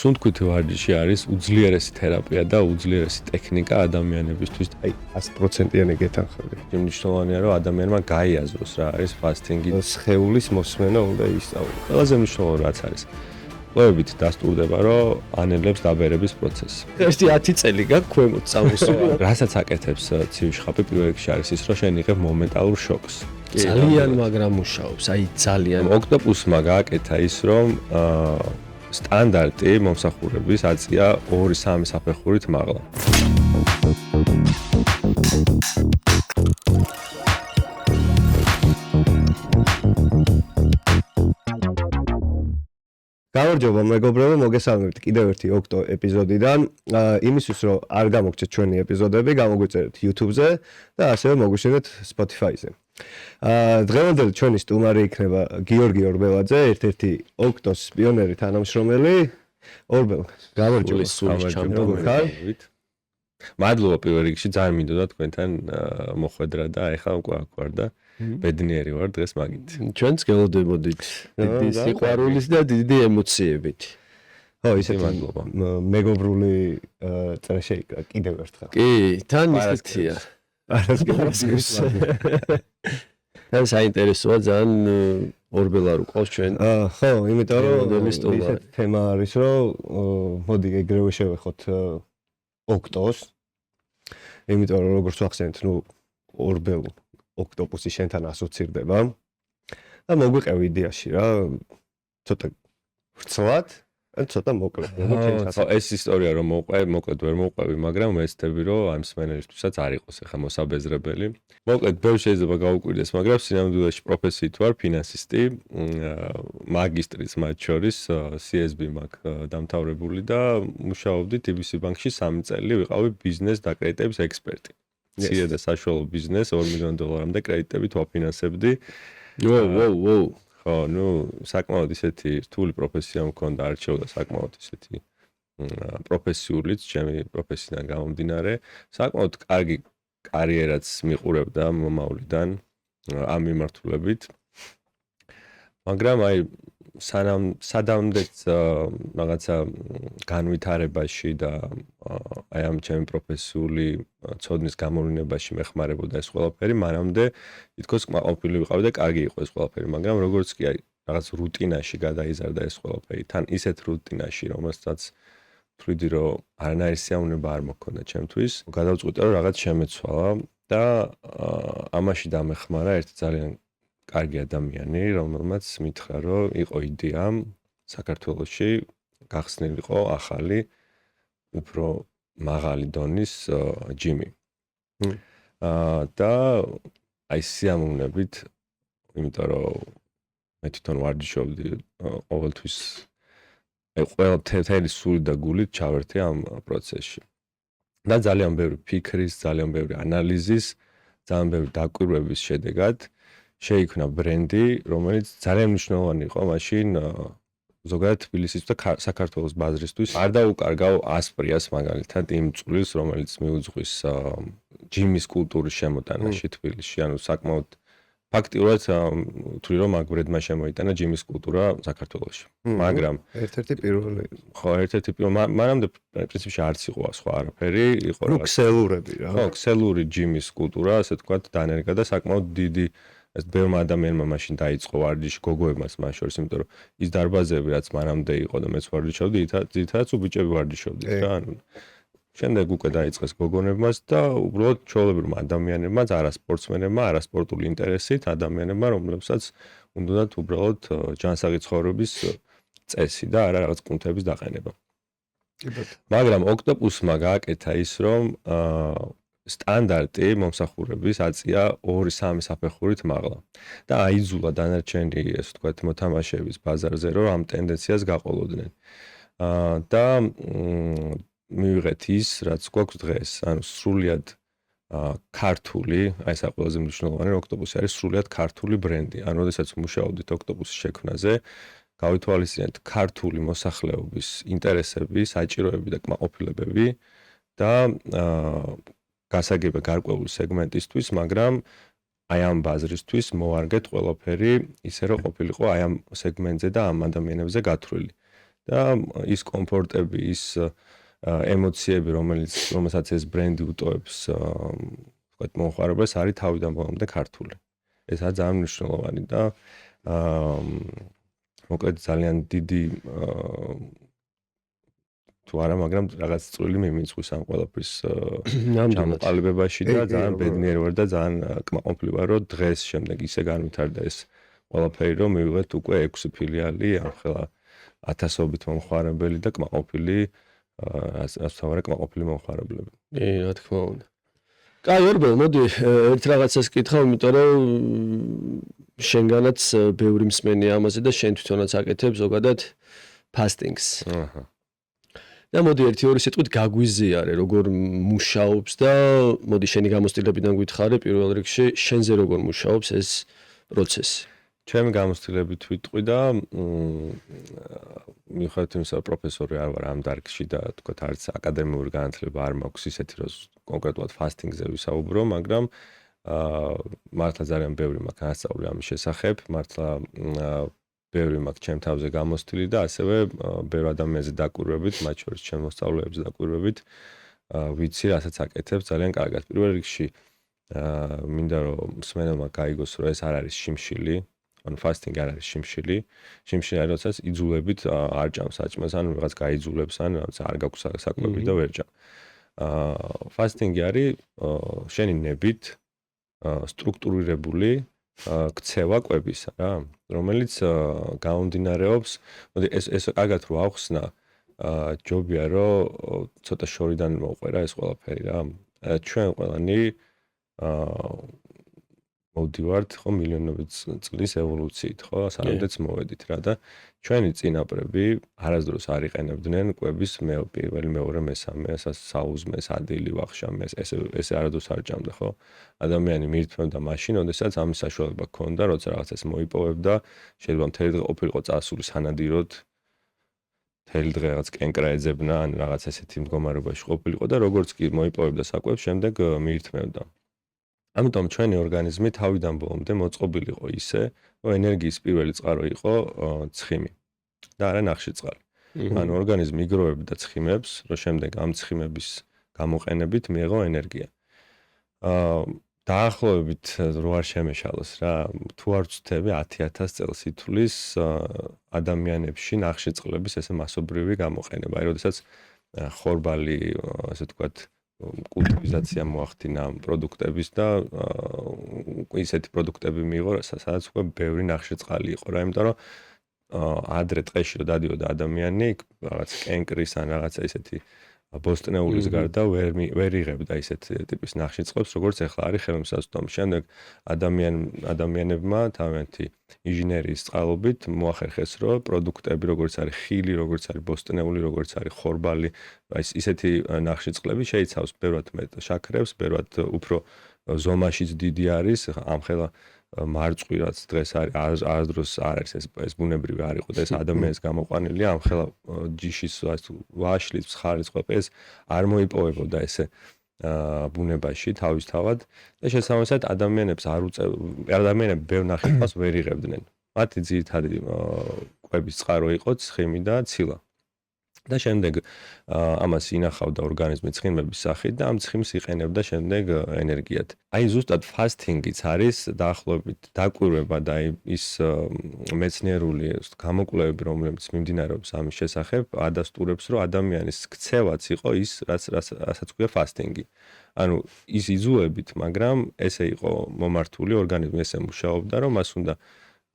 სუნთქვითი ვარჯიში არის უძლიერესი თერაპია და უძლიერესი ტექნიკა ადამიანებისთვის. აი 100%-იანი გეთანხმები. მნიშვნელოვანია რომ ადამიანმა გაიაზროს რა არის ფასტინგი. სხეულის მოსმენა უნდა ისწავლოს. ყველაზე მნიშვნელოვანი რაც არის. კვლევებით დასტურდება რომ ანელებს დაბერების პროცესი. ერთი 10 წელი გაქვს ქვემოთ წამოსული. რასაც აკეთებს ცივი შხაპი პირველ რიგში არის ის რომ შენ იღებ მომენტალურ შოკს. ძალიან მაგრამ მუშაობს, აი ძალიან. ოქტოპუსმა გააკეთა ის რომ სტანდარტი მომსახურების აწია 2-3 საფეხურით მაღლა. გამარჯობა მეგობრებო, მოგესალმებით კიდევ ერთი ოქტო ეპიზოდიდან. იმისთვის რომ არ გამოგცეთ ჩვენი ეპიზოდები, გამოგვიწერეთ YouTube-ზე და ასევე მოგვიშენეთ Spotify-ზე. დღევანდელი ჩვენი სტუმარი იქნება გიორგი ორბელაძე, ერთ-ერთი ოქტოს პიონერი თანამშრომელი. ორბელ, გამარჯობა. მადლობა პირველ რიგში, ძალიან მინდოდა თქვენთან მოხვედრა და ეხლა უკვე აქ ვარ და ბედნიერი ვარ დღეს მაგით. ჩვენც გელოდებოდით დიდი სიყვარულის და დიდი ემოციებით. ხო, ისეთი მადლობა. მეგობრული წერა შეიკრა კიდევ ერთხელ. კი, თან ისეთია. არასგებს. თან საინტერესოა ძალიან ორბელა რო ყავს ჩვენ. ხო, იმიტომ რომ ისეთი თემა არის, რომ მოდი ეგრევე შევეხოთ ოქტოს. იმიტომ რომ როგორც ვახსენეთ, ორბელ ოქტოპუსი შენთან ასოცირდება და მოგვიყევი იდეაში რა ცოტა ვრცლად ან ცოტა მოკლედ. ეს ისტორია რომ მოკლედ ვერ მოვყვევი, მაგრამ ვეცდები რომ ამ სმენელისთვისაც არ იყოს ახლა მოსაბეზრებელი. მოკლედ ბევრ შეიძლება გაუკვირდეს, მაგრამ სინამდვილეში პროფესიით ვარ ფინანსისტი, მაგისტრიც მათ შორის CSB მაქვს დამთავრებული და მუშაობდი TBC ბანკში 3 წელი, ვიყავი ბიზნეს და კრედიტების ექსპერტი. მცირე და საშუალო ბიზნეს $2 მილიონამდე კრედიტებით ვაფინანსებდი. ვოუ. ხო, საკმაოდ ისეთი რთული პროფესია მქონდა, არჩევდა საკმაოდ ისეთი პროფესიულიც, ჩემი პროფესიიდან გამომდინარე. საკმაოდ კარგი კარიერაც მიყურებდა მომავლიდან ამ მიმართულებით. მაგრამ აი სადამდეც რაღაცა განვითარებაში და აი ამ ჩემი პროფესიული ცოდნის გამოვლინებაში მეხმარებოდა ეს ყველაფერი, მანამდე თითქოს კმაყოფილი ვიყავი და კარგი იყო ეს ყველაფერი, მაგრამ როგორც კი აი რაღაც რუტინაში გადაიზარდა ეს ყველაფერი, თან ისეთ რუტინაში, რომელსაც თვლიდი რომ არანაირი სიამოვნება არ მოქონდა ჩემთვის, გადავწყვიტე რომ რაღაც შემეცვალა და ამაში დამეხმარა ერთი ძალიან კარგი ადამიანი, რომელმაც მითხრა, რომ იყო იდეა საქართველოში გახსნილიყო ახალი, უფრო მაღალი დონის ჯიმი. და აი სიამოვნებით, იმიტომ რომ მე თვითონ ვარჯიშობდი ყოველთვის ყველა თითქმის სული და გულით ჩავერთე ამ პროცესში. და ძალიან ბევრი ფიქრის, ძალიან ბევრი ანალიზის, ძალიან ბევრი დაკვირვების შედეგად შეიქმნა ბრენდი, რომელიც ძალიან მნიშვნელოვანი იყო მაშინ ზოგადად თბილისის და საქართველოს ბაზრისთვის. არ დაუკარგავ ასპრიას მაგალითად იმ წვლილს, რომელიც მიუძღვის ჯიმის კულტურის შემოტანაში თბილისში. ანუ საკმაოდ ფაქტიურად ვთვლი რომ მაგ ბრენდმა შემოიტანა ჯიმის კულტურა საქართველოში. მაგრამ ერთ-ერთი პირველი. ხო, ერთ-ერთი პირველი. მანამდე პრინციპში არც იყო სხვა არაფერი, იყო რა. ქსელურები რა. ხო, ქსელური ჯიმის კულტურა, ასე თქვა, დანერგა და საკმაოდ დიდი ეს ბევრმა ადამიანმა მაშინ დაიწყო ვარჯიში, გოგოებმაც მათ შორის, იმიტომ რომ ის დარბაზები რაც მანამდე იყო და მეც ვარჯიშობდი, ძირითადად უბიჭები ვარჯიშობდით რა, ანუ შემდეგ უკვე დაიწყეს გოგონებმაც და უბრალოდ ჩვეულებრივმა ადამიანებმა, არა სპორტსმენებმა, არა სპორტული ინტერესით ადამიანებმა, რომლებსაც უნდათ უბრალოდ ჯანსაღი ცხოვრების წესი და არა რაღაც კუნთების დაყენება. მაგრამ ოქტოპუსმა გააკეთა ის, რომ სტანდარტი მომსახურების აწია 2-3 საფეხურით მაღლა და აიძულა დანარჩენი ესე ვთქვათ მოთამაშეების ბაზარზე რომ ამ ტენდენციას გაყოლოდნენ. და მივიღეთ ის, რაც გვაქვს დღეს, ანუ სრულიად ქართული, აი ეს ყველაზე მნიშვნელოვანი ოქტოპუსი არის სრულიად ქართული ბრენდი. ანუ როდესაც მუშაობდით ოქტოპუსის შექმნაზე, გავითვალისწინეთ ქართული მოსახლეობის ინტერესები, საჭიროები და კმაყოფილებები და გასაგებია გარკვეული სეგმენტისთვის, მაგრამ აი ამ ბაზრისთვის მოვარგეთ ყველაფერი ისე რომ ყოფილიყო აი ამ სეგმენტზე და ამ ადამიანებზე გათვლილი. და ის კომფორტები, ის ემოციები, რომელსაც ეს ბრენდი უტოვებს, ვთქვათ, მომხმარებელს, არის თავიდან ბოლომდე ქართული. ესაა ძალიან მნიშვნელოვანი და მოკლედ ძალიან დიდი თუ არა, მაგრამ რაღაც წვლილი მიმიწვის ამ ყველაფრის ჩამოყალიბებაში და ძალიან ბედნიერი ვარ და ძალიან კმაყოფილი ვარ, რომ დღეს შემდეგ ისე განვითარდა ეს ყველაფერი, რომ მივიღეთ უკვე 6 ფილიალი, ახლა 1000-ობით მომხმარებელი და კმაყოფილი ასთავარა კმაყოფილი მომხმარებლები. რა თქმა უნდა. კაი, ორბელ, მოდი ერთ რაღაცას კითხავ, იმიტომ რომ შენგანაც ბევრი მსმენია ამაზე და შენ თვითონაც აკეთებ ზოგადად ფასტინგს. აჰა. და მოდი ერთი-ორი სიტყვით გაგვიზიარე, როგორ მუშაობს და მოდი შენი გამოცდილებიდან გითხარე პირველ რიგში, შენზე როგორ მუშაობს ეს პროცესი. ჩემი გამოცდილებით ვიტყვი და მიუხედავად იმისა, რომ პროფესორი არ ვარ ამ დარგში და თქვათ არც აკადემიური განათლება არ მაქვს ისეთი, რომ კონკრეტულად ფასტინგზე ვისაუბრო, მაგრამ მართლა ძალიან ბევრი მაქვს განსწავლული ამის შესახებ, მართლა ბევრი მაქვს ჩემ თავზე გამოცდილი და ასევე ბევრ ადამიანზე დაკვირვებით, მათ შორის ჩემ მოსწავლეებზე დაკვირვებით, ვიცი, რასაც აკეთებს ძალიან კარგად. პირველ რიგში მინდა რომ მსმენელმა გაიგოს, რომ ეს არ არის შიმშილი, ანუ ფასტინგი არ არის შიმშილი. შიმშილი არის, როდესაც იძულებით არ ჭამს საჭმელს, ან რაღაც გაიძულებს, ან რაღაც არ გაქვს საკვები და ვერ ჭამ. ფასტინგი არის შენი ნებით სტრუქტურირებული ქცევა კვებისა რა, რომელიც გაუმდინარეობს, მოდი ეს კარგად რო ავხსნა, ჯობია რომ ცოტა შორიდან მოყვერა ეს ყველაფერი რა. ჩვენ ყველანი მოვდივართ ხო მილიონობით წლის ევოლუციით ხო, სანამდეც მოვედით რა და ჩვენი წინაპრები არასდროს არ იყენებდნენ კვების პირველი, მეორე, მესამე, საუზმეს, ადილი, ვახშამეს, ესე არასდროს არ ჭამდა ხო. ადამიანი მიირთმევდა მაშინ, როდესაც ამის საშუალება ჰქონდა, როცა რაღაცას მოიპოვებდა, შეიძლება მთელი დღე ყოფილიყო წასული სანადიროდ, მთელი დღე რაღაც კენკრა ეძებნა, ან რაღაც ესეთი მდგომარეობაში ყოფილიყო და როგორც კი მოიპოვებდა საკვებს, შემდეგ მიირთმევდა. ამიტომ ჩვენი ორგანიზმი თავიდან ბოლომდე მოწყობილიყო ისე, რომ ენერგიის პირველი წყარო იყო ცხიმი და არა ნახშირწყალი. ანუ ორგანიზმი იგროვებდა ცხიმებს, რომ შემდეგ ამ ცხიმების გამოყენებით მიეღო ენერგია. დაახლოებით რო არ შემეშალოს რა, თუ არ ვცდები 10,000 წელს ითვლის ადამიანებში ნახშირწყლების ესე მასობრივი გამოყენება. აი, როდესაც ხორბალი, ასე ვთქვათ, კულტივიზაცია მოახდინა პროდუქტების და ისეთი პროდუქტები მიიღო, სადაც უკვე ბევრი ნახშირწყალი იყო რა, იმიტომ რომ ადრე ტყეში რომ დადიოდა ადამიანი, რაღაც კენკრის ან რაღაცა ისეთი ბოსტნეულის გარდა ვერ იღებდა ისეთ ტიპის ნახშირწყლებს, როგორც ახლა არის ხელმისაწვდომი. შემდეგ ადამიანებმა თავიანთი ინჟინერიის წყალობით მოახერხეს, რომ პროდუქტები, როგორც არის ხილი, როგორც არის ბოსტნეული, როგორც არის ხორბალი, ისეთი ნახშირწყლები შეიცავს ბევრად მეტ შაქრებს, ბევრად უფრო ზომაშიც დიდი არის, ამხელა მარწყვი რაც დღეს არის არასდროს არ არის ეს ბუნებრივი არ იყო და ეს ადამიანის გამოყვანილია ამხელა ჯიშის ვაშლის ხარის ყვეპეს არ მოიპოვებოდა ესე ბუნებაში თავისთავად და შესაბამისად ადამიანები ბევრ ნახშირწყალს ვერ იღებდნენ. მათი ძირითადი კვების წყარო იყო ცხიმი და ცილა. და შემდეგ ამას ინახავდა ორგანიზმი ცხიმების სახით და ამ ცხიმს იყენებდა შემდეგ ენერგიად. აი ზუსტად ფასტინგიც არის დაახლოებით დაკვირვება და ის მეცნიერული გამოკვლევები, რომლებიც მიმდინარეობს ამის შესახებ, ადასტურებს, რომ ადამიანის ქცევაც იყო ის, რასაც ქვია ფასტინგი. ანუ ის იძულებით, მაგრამ ესე იყო მომართული ორგანიზმი ესე მუშაობდა, რომ მას უნდა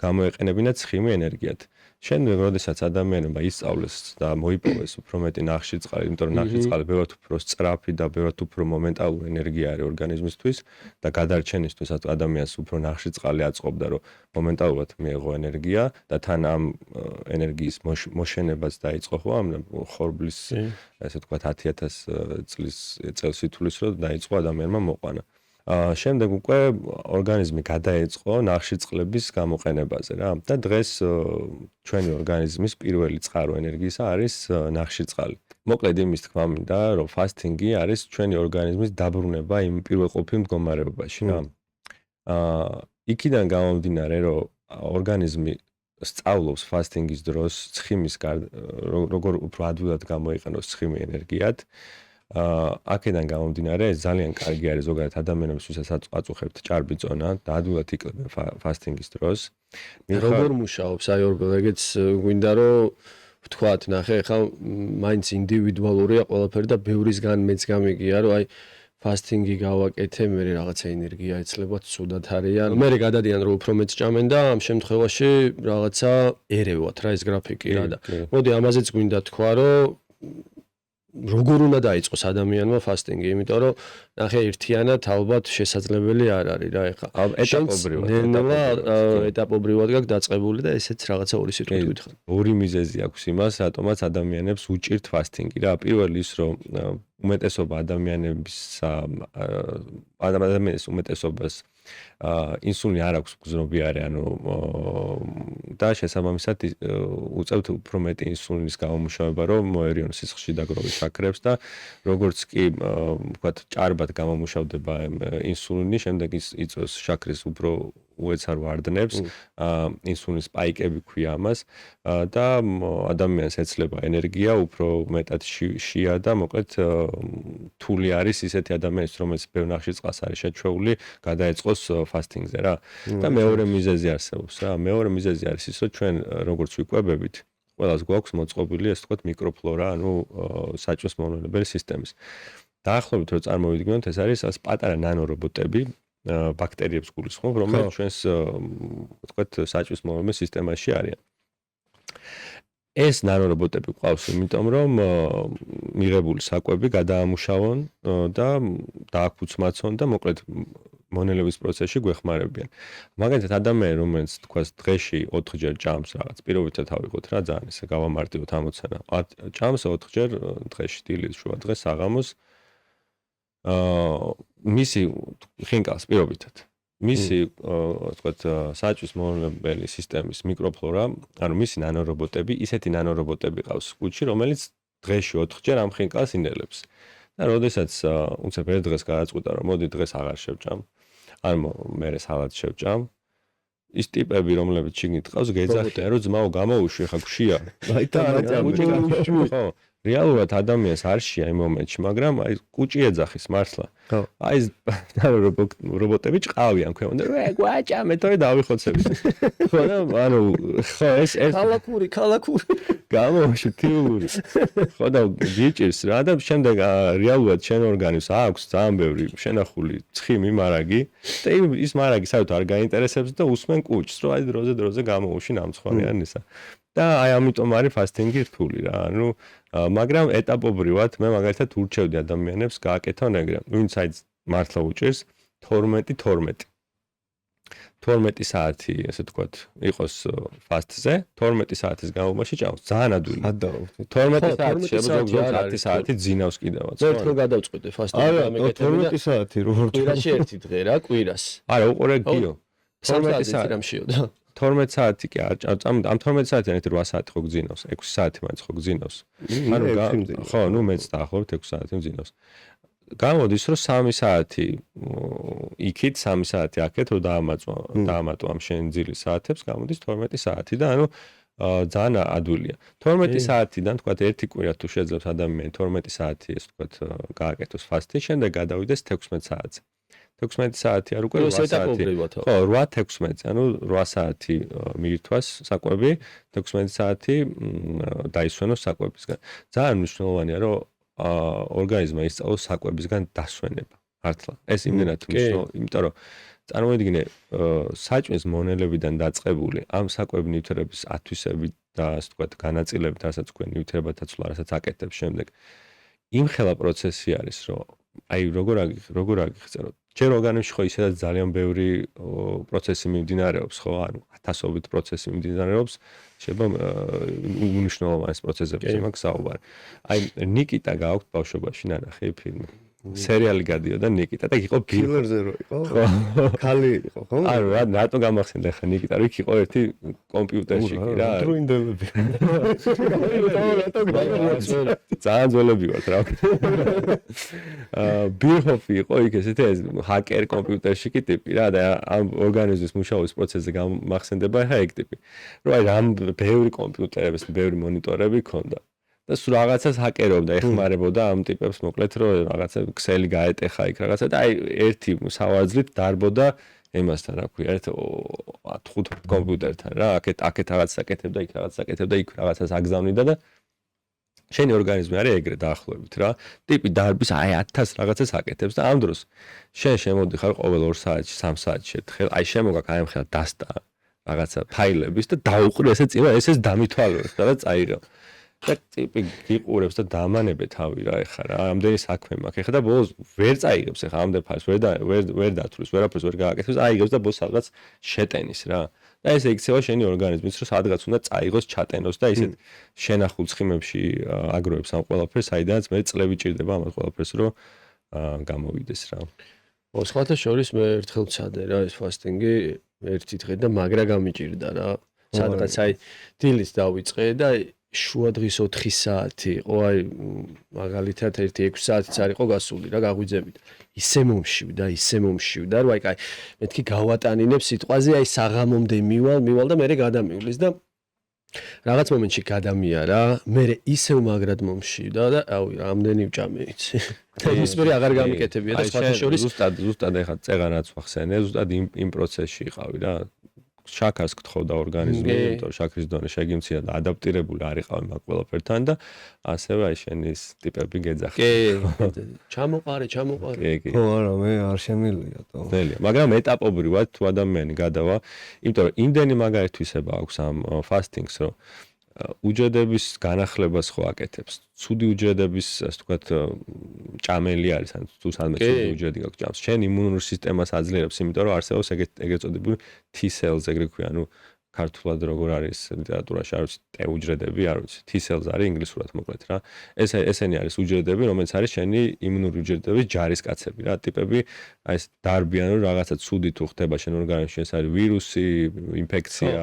გამოეყენებინა ცხიმი ენერგიად. შემდეგ, როდესაც ადამიანებმა ისწავლეს და მოიპოვეს უფრო მეტი ნახშირწყალი, იმიტომ რომ ნახშირწყალი ბევრად უფრო სწრაფი და ბევრად უფრო მომენტალური ენერგია არის ორგანიზმისთვის და გადარჩენისთვის ადამიანს უფრო ნახშირწყალი აწყობდა, რომ მომენტალურად მიეღო ენერგია და თან ამ ენერგიის მოშენებაც დაიწყო ხო ამ ხორბლის, ესე ვთქვათ 10,000 წელს ითვლის, რომ დაიწყო ადამიანმა მოყვანა. შემდეგ უკვე ორგანიზმი გადაეწყო ნახშირწყლების გამოყენებაზე რა და დღეს ჩვენი ორგანიზმის პირველი წყარო ენერგიისა არის ნახშირწყალი. მოკლედ იმის თქმა მინდა, რომ ფასტინგი არის ჩვენი ორგანიზმის დაბრუნება იმ პირველყოფილ მდგომარეობაში რა. იქიდან გამომდინარე, რომ ორგანიზმი სწავლობს ფასტინგის დროს ცხიმის როგორ უფრო ადვილად გამოიყენოს ცხიმი ენერგიად. აქედან გამომდინარე ძალიან კარგი არის ზოგადად ადამიანებს, ვისაც აწუხებთ ჭარბი წონა და ადვილად იკლებენ ფასტინგის დროს. როგორ მუშაობს აი ეგეც გვინდა რომ ვთქვათ, ნახე, ხა მაინც ინდივიდუალურია ყველაფერი და ბევრისგან მეც გამიგია, რომ აი ფასტინგი გავაკეთე, მე რაღაცა ენერგია ეცლება, ცუდად არიან. მე გადადიან რომ უფრო მეც ჭამენ და ამ შემთხვევაში რაღაცა ერევათ რა ეს გრაფიკი რა და. მოდი ამაზეც გვინდა თქვა, რომ როგორ უნდა დაიწყოს ადამიანმა ფასტინგი, იმიტომ რომ ნახე ერთიანად ალბათ შესაძლებელი არ არის რა ეხა. ეტაპობრივად გაქვს დაწყებული და ესეც რაღაცა ორი სიტყვით ვითხარ. ორი მიზეზი აქვს იმას, რატომაც ადამიანებს უჭირთ ფასტინგი რა. პირველი ის რომ უმეტესობა ადამიანების უმეტესობას ინსულინი არ აქვს გზნობიარე, ანუ და შესაბამისად უწევთ უფრო მეტი ინსულინის გამომუშავება, რომ მოერიონ სისხლში დაგროვის შაქრებს და როგორც კი ვთქვათ, ჭარბად გამომუშავდება ინსულინი, შემდეგ იწვევს შაქრის უფრო უეცარ ვარდნებს, ინსულინის სპაიკები ქვია ამას და ადამიანს ეცლება ენერგია, უფრო მეტად შია და მოკლედ თული არის ისეთი ადამიანის, რომელიც ბევრ ნახშირ წყალს არის შეჩვეული, გადაეწყოს ფასტინგზე რა. და მეორე მიზეზი არსებობს რა. მეორე მიზეზი არის ის, რომ ჩვენ როგორც ვიკვებებით, ყველას გვაქვს მოწყობილი ეს თქვათ მიკროფლორა, ანუ საჭმლის მომნელებელი სისტემის. დაახლოებით რომ წარმოვიდგინოთ, ეს არის პატარა ნანორობოტები, ბაქტერიებს გულისხმობ, რომელიც ჩვენს თქვათ საჭმლის მომნელებელი სისტემაში არიან. ეს ნანორობოტები ყავს, იმიტომ რომ მიღებული საკვები გადაამუშავონ და დააქუცმაცონ და მოკლედ მონელების პროცესში გვეხმარებიან. მაგალითად ადამიანი, რომელიც თქვას დღეში 4ჯერ ჭამს რაღაც, პირობითად ავიღოთ რა, ძალიან ისე გავამარტივოთ ამოცანა. ჭამს 4ჯერ დღეში, დილით, შუადღეს, საღამოს. მისი ხინკალს პირობითად. მისი თქვათ საჭმლის მომნელებელი სისტემის მიკროფლორა, ანუ მისი ნანორობოტები, ისეთი ნანორობოტები ყავს კუჭი, რომელიც დღეში 4ჯერ ამ ხინკალს ინელებს. და როდესაც უცებ ერთ დღეს გადაწყვიტა, რომ მოდი დღეს აღარ შევჭამ, ან მერე სალატს შევჭამ, ის ტიპები, რომლებიც შიგნით ყავს, გეძახიან, რომ ძმაო გამოვუშვი, ხა გვშია. აი და ხო, რეალურად ადამიანს არ შეა იმ მომენტში, მაგრამ აი კუჭი ეძახის მართლა. აი ეს რობოტები ჭყავიან ქვემოთ. გვაჭამე, თორე დავიხოცებით. ხო და ანუ ხო ეს ქალაქური გამოვუშვი თილური. ხო და გიჭირს რა და შემდეგ რეალურად შენ ორგანიზმს აქვს ძალიან ბევრი შენახული ცხიმი, მარაგი და ის მარაგი საერთოდ არ გაინტერესებს და უსმენ კუჭს, რომ აი დროზე გამოვუშვი ნამცხვარი ან ისა. და აი ამიტომ არის ფასტინგი რთული რა. ანუ მაგრამ ეტაპობრივად მე მაგალითად ურჩევდი ადამიანებს გააკეთონ ეგრე. ვინც აი მართლა უჭირს 12 საათი, ესე ვთქვათ, იყოს ფასტზე, 12 საათის განმავლობაში ჭამს. ძალიან ადვილი. 12 საათი შემოგვიგზავნა 10 საათი ძინავს კიდევაც. ხო, ხო გადავწყვეტე ფასტინგი გამეკეთებინა. 12 საათი როგორ კვირაში ერთი დღე რა, კვირას. არა, უყურე გიო. 12 საათი რამშიოდა. 12 საათი კი არ ჭამ, ამ 12 საათიდან ერთი 8 საათი ხო გძინავს, 6 საათი მაინც ხო გძინავს. ანუ ხო, ნუ მეც დაახლოებით 6 საათი მძინავს. გამოდის რომ 3 საათი იქით, 3 საათი აქეთ რომ დაამატო ამ შენ ძილის საათებს, გამოდის 12 საათი და ანუ ძალიან ადვილია. 12 საათიდან თქვათ ერთი კვირა თუ შეძლებს ადამიანი 12 საათი ეს თქვათ გააკეთოს ფასტი, შემდეგ გადავიდეს 16 საათზე. 16 საათი არ უკვე 8 საათი. ხო, 8-16, ანუ 8 საათი მიირთვას საკვები, 16 საათი დაისვენოს საკვებისგან. ძალიან მნიშვნელოვანია, რომ ორგანიზმმა ისწავლოს საკვებისგან დასვენება. მართლა. ეს იმდენად მნიშვნელოვანია, იმიტომ რომ წარმოიდგინე საჭმლის მონელებიდან დაწყებული ამ საკვებ ნივთიერების ათვისებით და ასე ვთქვათ, განაწილებით, რასაც თქვენ ნივთიერებათა ცვლა, რასაც აკეთებს შემდეგ. იმხელა პროცესი არის, რომ აი როგორ აგიხსენოთ. ჯერ ორგანიზმში ხო ისედაც ძალიან ბევრი პროცესი მიმდინარეობს, ხო, ანუ ათასობით პროცესი მიმდინარეობს, შეიძლება უნიშნულოვანეს პროცესებზე მაგ საუბარი. აი ნიკიტა გააქვთ ბავშვობაში ნანახი ფილმი. სერიალი გადიოდა ნიკიტა და იყო კილერზე რო იყო? ქალი იყო, ხო? არა, რატო გამახსენდა ხა ნიკიტა, რო იქ იყო ერთი კომპიუტერში კი რა. დროინდელები. ძალიან ძველები ვართ რა. ბირჰოფი იყო იქ ესეთი ჰაკერ კომპიუტერში კი ტიპი რა და ამ ორგანიზმის მუშაობის პროცესზე გამახსენდება ხა ეგ ტიპი. რომ აი რამ ბევრი კომპიუტერების, ბევრი მონიტორები ქონდა. და სულ რაღაცას ჰაკერობდა, ეხმარებოდა ამ ტიპებს მოკლედ რომ რაღაცა ქსელი გაეტეხა იქ რაღაცა და აი ერთი სავარძლით დარბოდა ემასთან რა ქვია, ერთ 5 კომპიუტერთან რა, აქეთ რაღაც საკეთებდა, იქ რაღაც საკეთებდა, იქ რაღაცას აგზავნიდა და შენი ორგანიზმი არის ეგრე დაახლოებით რა. ტიპი დარბის აი 1000 რაღაცას აკეთებს და ამ დროს შენ შემოდიხარ ყოველ 2 საათში, 3 საათში ერთხელ, აი შემოგაქვს აი ამ ხელა დასტა რაღაცა ფაილების და დაუყრი ესე წინა ესეს დამითვალოს და წაიღო. და ტიპი გიყურებს და დამანებე თავი რა ეხა რა ამდენი საქმე მაქვს ეხა და ბოლოს ვერ წაიღებს ეხა ამდენ ფაილს ვერ დათვლის ვერაფერს ვერ გააკეთებს აიღებს და ბოლოს სადღაც შეტენის რა და ესე იქცევა შენი ორგანიზმიც რომ სადღაც უნდა წაიღოს ჩატენოს და ისეთ შენახულ ცხიმებში აგროვებს ამ ყველაფერს საიდანაც მე წლები ჭირდება ამ ყველაფერს რომ გამოვიდეს რა სხვათა შორის მე ერთხელ ვცადე რა ეს ფასტინგი ერთი დღე და მაგრა გამიჭირდა რა სადღაც აი დილის დავიწყე და შუა დღის 4 საათი იყო აი მაგალითად 1-6 საათიც არ იყო გასული რა გაღვიძებით ისე მომშივდა რომ აი მეთქი გავატანინებ სიტყვაზე აი საღამომდე მივალ და მე გადამივლის და რაღაც მომენტში გადამიარა მე ისევ მაგრად მომშივდა და აუი რამდენი ვჭამე იცი და ის მე აღარ გამიკეთებია და სხვათა შორის ზუსტად ეხა წეღანაც ვახსენე ზუსტად იმ პროცესში იყავი რა შაქარს გთხოვდა ორგანიზმი, იმიტომ რომ შაქრის დონე შეგიმცია და ადაპტირებული არ იყავი მაგ ყველაფერთან და ასევე აი შენის ტიპები გეძახი. კი, ჩამოყარე. ხო, არა, მე არ შემილია თო. ნელია, მაგრამ ეტაპობრივად თუ ადამიანი გადავა, იმიტომ რომ იმდენი მაგალითთვისება აქვს ამ ფასტინგს, რომ უჯრედების განახლებას ხო აკეთებს. ცუდი უჯრედების, ასე ვთქვათ, ჭამელი არის, ან თუ სადმე ცუდი უჯრედი გაქვს ჭამს. შენ იმუნურ სისტემას აძლიერებს, იმიტომ რომ არსებობს ეგრეთ წოდებული T-cells, ეგრე ქვია, ანუ ქართულად როგორ არის ლიტერატურაში, არ ვიცი, T უჯრედები, არ ვიცი, T-cells არის ინგლისურად მოკლედ რა. ესენი არის უჯრედები, რომელიც არის შენი იმუნური უჯრედების ჯარისკაცები რა, ტიპები, აი ეს დარბიან რომ რაღაცა ცუდი თუ ხდება შენ ორგანიზმში, ეს არის ვირუსი, ინფექცია,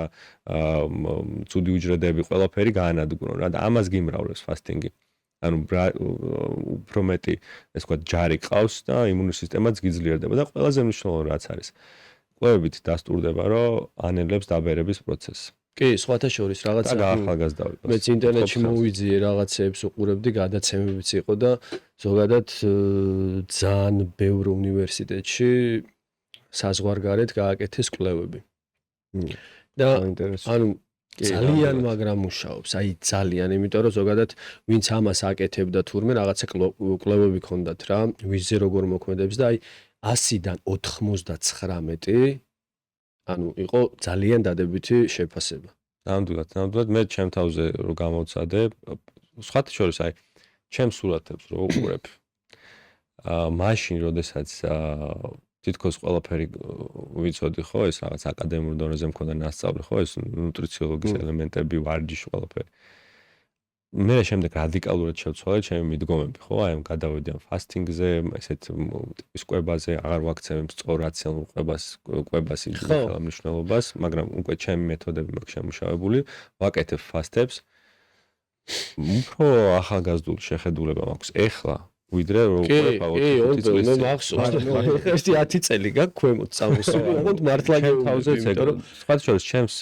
ცუდი უჯრედები, ყველაფერი გაანადგურონ რა და ამას გიმრავლებს ფასტინგი. ანუ უფრო მეტი ეს ვთქვათ ჯარი ყავს და იმუნური სისტემაც გიძლიერდება და ყველაზე მნიშვნელოვანი რაც არის კვლევებით დასტურდება რომ ანელებს დაბერების პროცესს. კი, სხვათა შორის რაღაცა გაახალგაზრდა. მეც ინტერნეტში მოვიძიე რაღაცეებს უყურებდი, გადაცემებიც იყო და ზოგადად ძალიან ბევრ უნივერსიტეტში საზღვარგარეთ გააკეთეს კვლევები. და ანუ ძალიან მაგრამ მუშაობს, აი ძალიან, იმიტომ რომ ზოგადად ვინც ამას აკეთებდა თურმე რაღაცა კვლევები ქონდათ რა, ვიზზე როგორ მოქმედებს და აი 100-დან 99 ანუ იყო ძალიან დადებითი შეფასება. ნამდვილად მე ჩემ თავზე რო გამოვცადე, სხვათა შორის აი ჩემ სურათებს რო უყურებ. მაშინ როდესაც თითქოს ყველაფერი ვიცოდი ხო, ეს რაღაც აკადემიურ დონეზე მქონდა ნასწავლი ხო, ეს ნუტრიციოლოგიის ელემენტები, ვარჯიში ყველაფერი. მე შემდეგ რადიკალურად შევცვალე ჩემი მიდგომები ხო, აი ამ გადავედი ამ ფასტინგზე, ესეთ ტიპის კვებაზე, აღარ ვაქცევებ სწორ რაციონალურ კვებას იძახა მნიშვნელობას, მაგრამ უკვე ჩემი მეთოდები მაქვს შემუშავებული, ვაკეთებ ფასტებს. უფრო ახალგაზრდული შეხედულება მაქვს ეხლა ვიდრე როგორ პაუზა წელი მე მახსოვს ერთი 10 წელი გაქვს ქვემოთ წამოსული ოღონდ მართლა თავზე იმიტომ რომ სხვა შორის ჩემს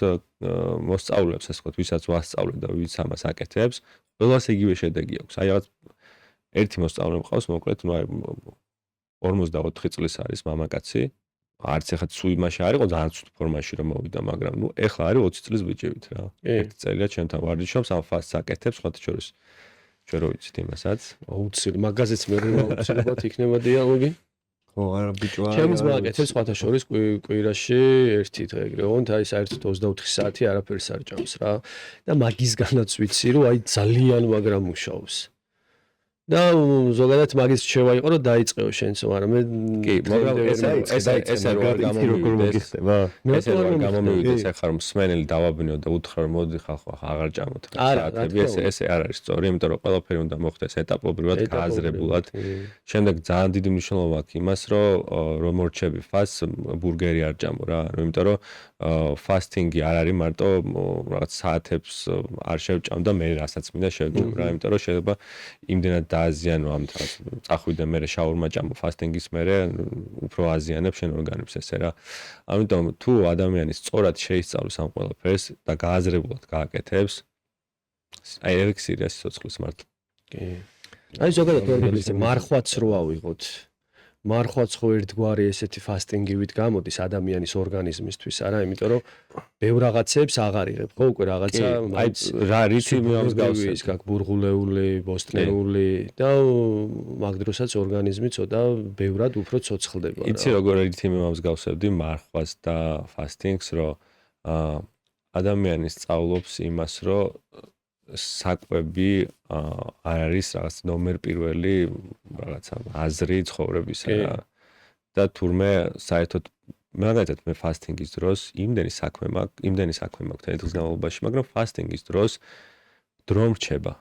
მოსწავლეებს ასე ვთქვათ ვისაც ვასწავლე და ვიც ამას აკეთებს ყველას იგივე შედეგი აქვს აი რაღაც ერთი მოსწავლე მყავს მოკლედ 44 წლის არის მამაკაცი არც ეხლა სულ იმაში არ იყო ძალიან ცუდ ფორმაში რომ მოვიდა მაგრამ ნუ ეხლა არის 20 წლის ბიჭებით რა ერთი წელია ჩემთან ვარჯიშობს ამ ფასს აკეთებს სხვა შორის ჩვენ რო ვიცით იმასაც აუცილებლად მაგაზეც მე აუცილებლად იქნება დიალოგი ხო არა ბიჭო არა ჩემს მაგეთებს სხვათა შორის კვირაში ერთი დღე ეგრე ოღონდ აი საერთოდ 24 საათი არაფერს არ ჭამს რა და მაგისგანაც ვიცი რომ აი ძალიან მაგრამ მუშაობს და ზოგადად მაგის რჩევა იყო რომ დაიწყეო შენც, მაგრამ მე კი, მაგრამ ეს როგორ გამომივიდეს? ეს როგორ გამომივიდეს ახლა რომ მსმენელი დავაბინო და უთხრა რომ მოდი ხალხო აღარ ჭამოთ საათები, ეს არ არის სწორი, იმიტომ რომ ყველაფერი უნდა მოხდეს ეტაპობრივად, გააზრებულად. შემდეგ ძალიან დიდი მნიშვნელობა აქვს იმას, რომ მორჩები ფასს ბურგერი არ ჭამო რა, იმიტომ რომ ფასტინგი არ არის მარტო რაღაც საათებს არ შევჭამ და მე რასაც მინდა შევჭამ რა, იმიტომ რომ შეიძლება იმდენად დააზიანო ამ თავს. წახვიდე მე შაურმა ჭამო ფასტინგის მერე უფრო აზიანებ შენ ორგანიზმს ესე რა. ამიტომ თუ ადამიანი სწორად შეისწავლის ამ ყველაფერს და გააზრებულად გააკეთებს, აი ელექსირია სიცოცხლის მართლა. კი. აი ზოგადად ორგანიზმზე მარხვაც რო ავიღოთ. მარხვაც ხო ერთგვარი ესეთი ფასტინგივით გამოდის ადამიანის ორგანიზმისთვის, არა, იმიტომ რომ ბევრ რაღაცებს აღარ იღებ, ხო, უკვე რაღაცა აი რა რითმი ამსგავსებს, გაკ ბურღულეული, ბოსტნეული და მაგ დროსაც ორგანიზმი ცოტა ბევრად უფრო ცოცხლდება რა. იცი როგორ რითმი ამსგავსებდი მარხვას და ფასტინგს, რომ ადამიანი სწავლობს იმას, რომ საკვები არ არის რაღაც ნომერ პირველი რაღაცა აზრი ცხოვრებისა რა. და თურმე საერთოდ მაგალითად მე ფასტინგის დროს იმდენი საქმე მაქვს ერთ დღის განმავლობაში, მაგრამ ფასტინგის დროს დრო მრჩება.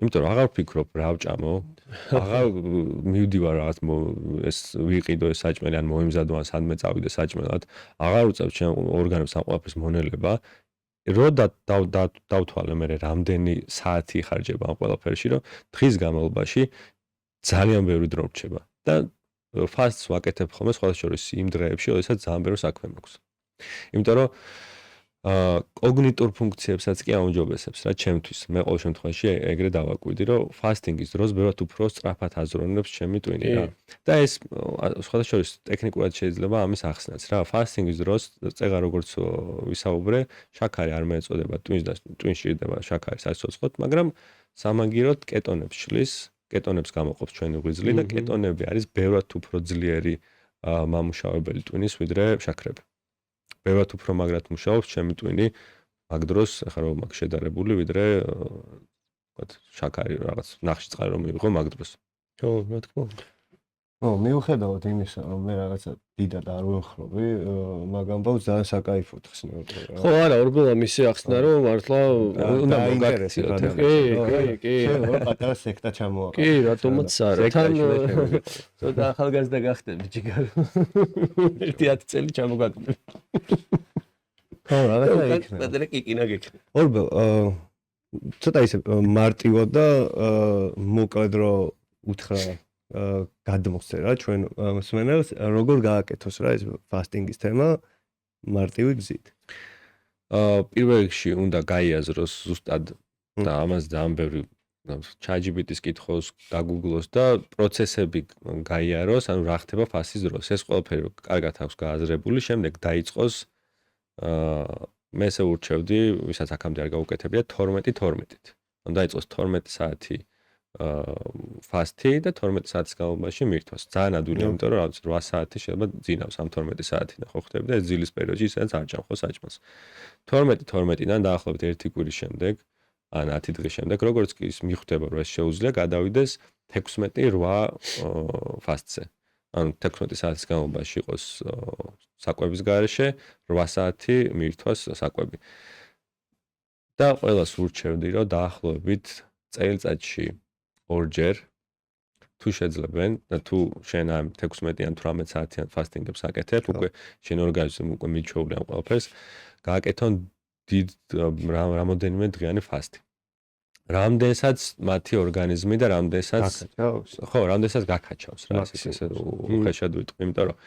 იმიტომ რომ აღარ ვფიქრობ რა ვჭამო, აღარ მივდივარ რაღაც ეს ვიყიდო ეს საჭმელი ან მოიმზადო ან სადმე წავიდე საჭმელად, აღარ უწევ ჩემ ორგანიზმს ამ ყველაფერს მონელება. რო დავთვალე მე რამდენი საათი იხარჯება ამ ყველაფერში, რომ დღის განმავლობაში ძალიან ბევრი დრო რჩება და ფასტს ვაკეთებ ხოლმე სხვა შორის იმ დღეებში, როდესაც ძალიან ბევრი საქმე მაქვს. იმიტომ რომ კოგნიტურ ფუნქციებსაც კი აუმჯობესებს რა ჩემთვის. მე ყოველ შემთხვევაში ეგრე დავაკვირდი, რომ ფასტინგის დროს ბევრად უფრო სწრაფად აზროვნებს ჩემი ტვინი რა. და ეს სხვა შორის ტექნიკურად შეიძლება ამის ახსნაც რა. ფასტინგის დროს წეგა როგორც ვისაუბრე, შაქარი არ მეეწოდება ტვინს და ტვინში ირდება შაქარი საცოცხლოდ, მაგრამ სამაგიეროდ კეტონებს შლის, კეტონებს გამოყოფს ჩვენი ღვიძლი და კეტონები არის ბევრად უფრო ძლიერი მამუშავებელი ტვინის ვიდრე შაქრები. ბევრად უფრო მაგრად მუშაობს ჩემი ტვინი მაგ დროს, ახლა რომ მაგ შედარებული ვიდრე ვთქვათ შაქარი რაღაც ნახშირწყალი რომ მივიღო მაგ დროს. ხო, რა თქმა უნდა. მიუხედავად იმისა, რომ მე რაღაცა დიდად არ ვიმხრობი, მაგ ამბავს ძალიან საკაიფოდ ხსნიორ რა. ხო, არა, ორბელა მისი ახსნა, რომ მართლა უნდა მოგაქციოთ. კი. შეიძლება პატარა სექტა ჩამოაყალიბო. კი, რატომაც არა. თან ცოტა ახალგაზრდა გახდები ჯიგარ. 1-10 წელი ჩამოგაგდები. ხო, რაღაცა იქნება. პატარა კიკინა გექნება. ორბელ, ცოტა ისე მარტივად და მოკლედ რომ უთხრა გადმოხსნე რა ჩვენ მსმენელს როგორ გააკეთოს რა ეს ფასტინგის თემა მარტივი გზით. პირველ რიგში უნდა გაიაზროს ზუსტად და ამას ძალიან ბევრი ChatGPT-ის კითხოს, დაგუგლოს და პროცესები გაიაროს, ანუ რა ხდება ფასის დროს. ეს ყველაფერი კარგად აქვს გააზრებული, შემდეგ დაიწყოს მე ესე ურჩევდი, ვისაც აქამდე არ გაუკეთებია 12-12-ით. ანუ დაიწყოს 12 საათი ფასტი და 12 საათის განმავლობაში მირთვას. ძალიან ადვილია, იმიტომ რომ რაღაც 8 საათი შეიძლება ძინავს ამ 12 საათიდან ხო ხდები და ეს ძილის პერიოდში ისაც არ ჭამ ხო საჭმელს. 12-12-დან დაახლოებით 1 კვირის შემდეგ ან 10 დღის შემდეგ, როგორც კი ის მიხვდება, რომ ეს შეუძლია, გადავიდეს 16-8 ფასტზე. ანუ 16 საათის განმავლობაში იყოს საკვების გარეშე, 8 საათი მირთვას საკვები. და ყველას ურჩევდი, რომ დაახლოებით წელიწადში ორჯერ თუ შეძლებენ და თუ შენ ამ 16 ან 18 საათიან ფასტინგებს აკეთებ, უკვე შენ ორგანიზმი უკვე მიჩვეული ამ ყველაფერს, გააკეთონ დიდ რამოდენიმე დღიანი ფასტი. რამდენსაც მათი ორგანიზმი და რამდენსაც გაქაჩავს რა, ესე უხეშად ვიტყვი, იმიტომ რომ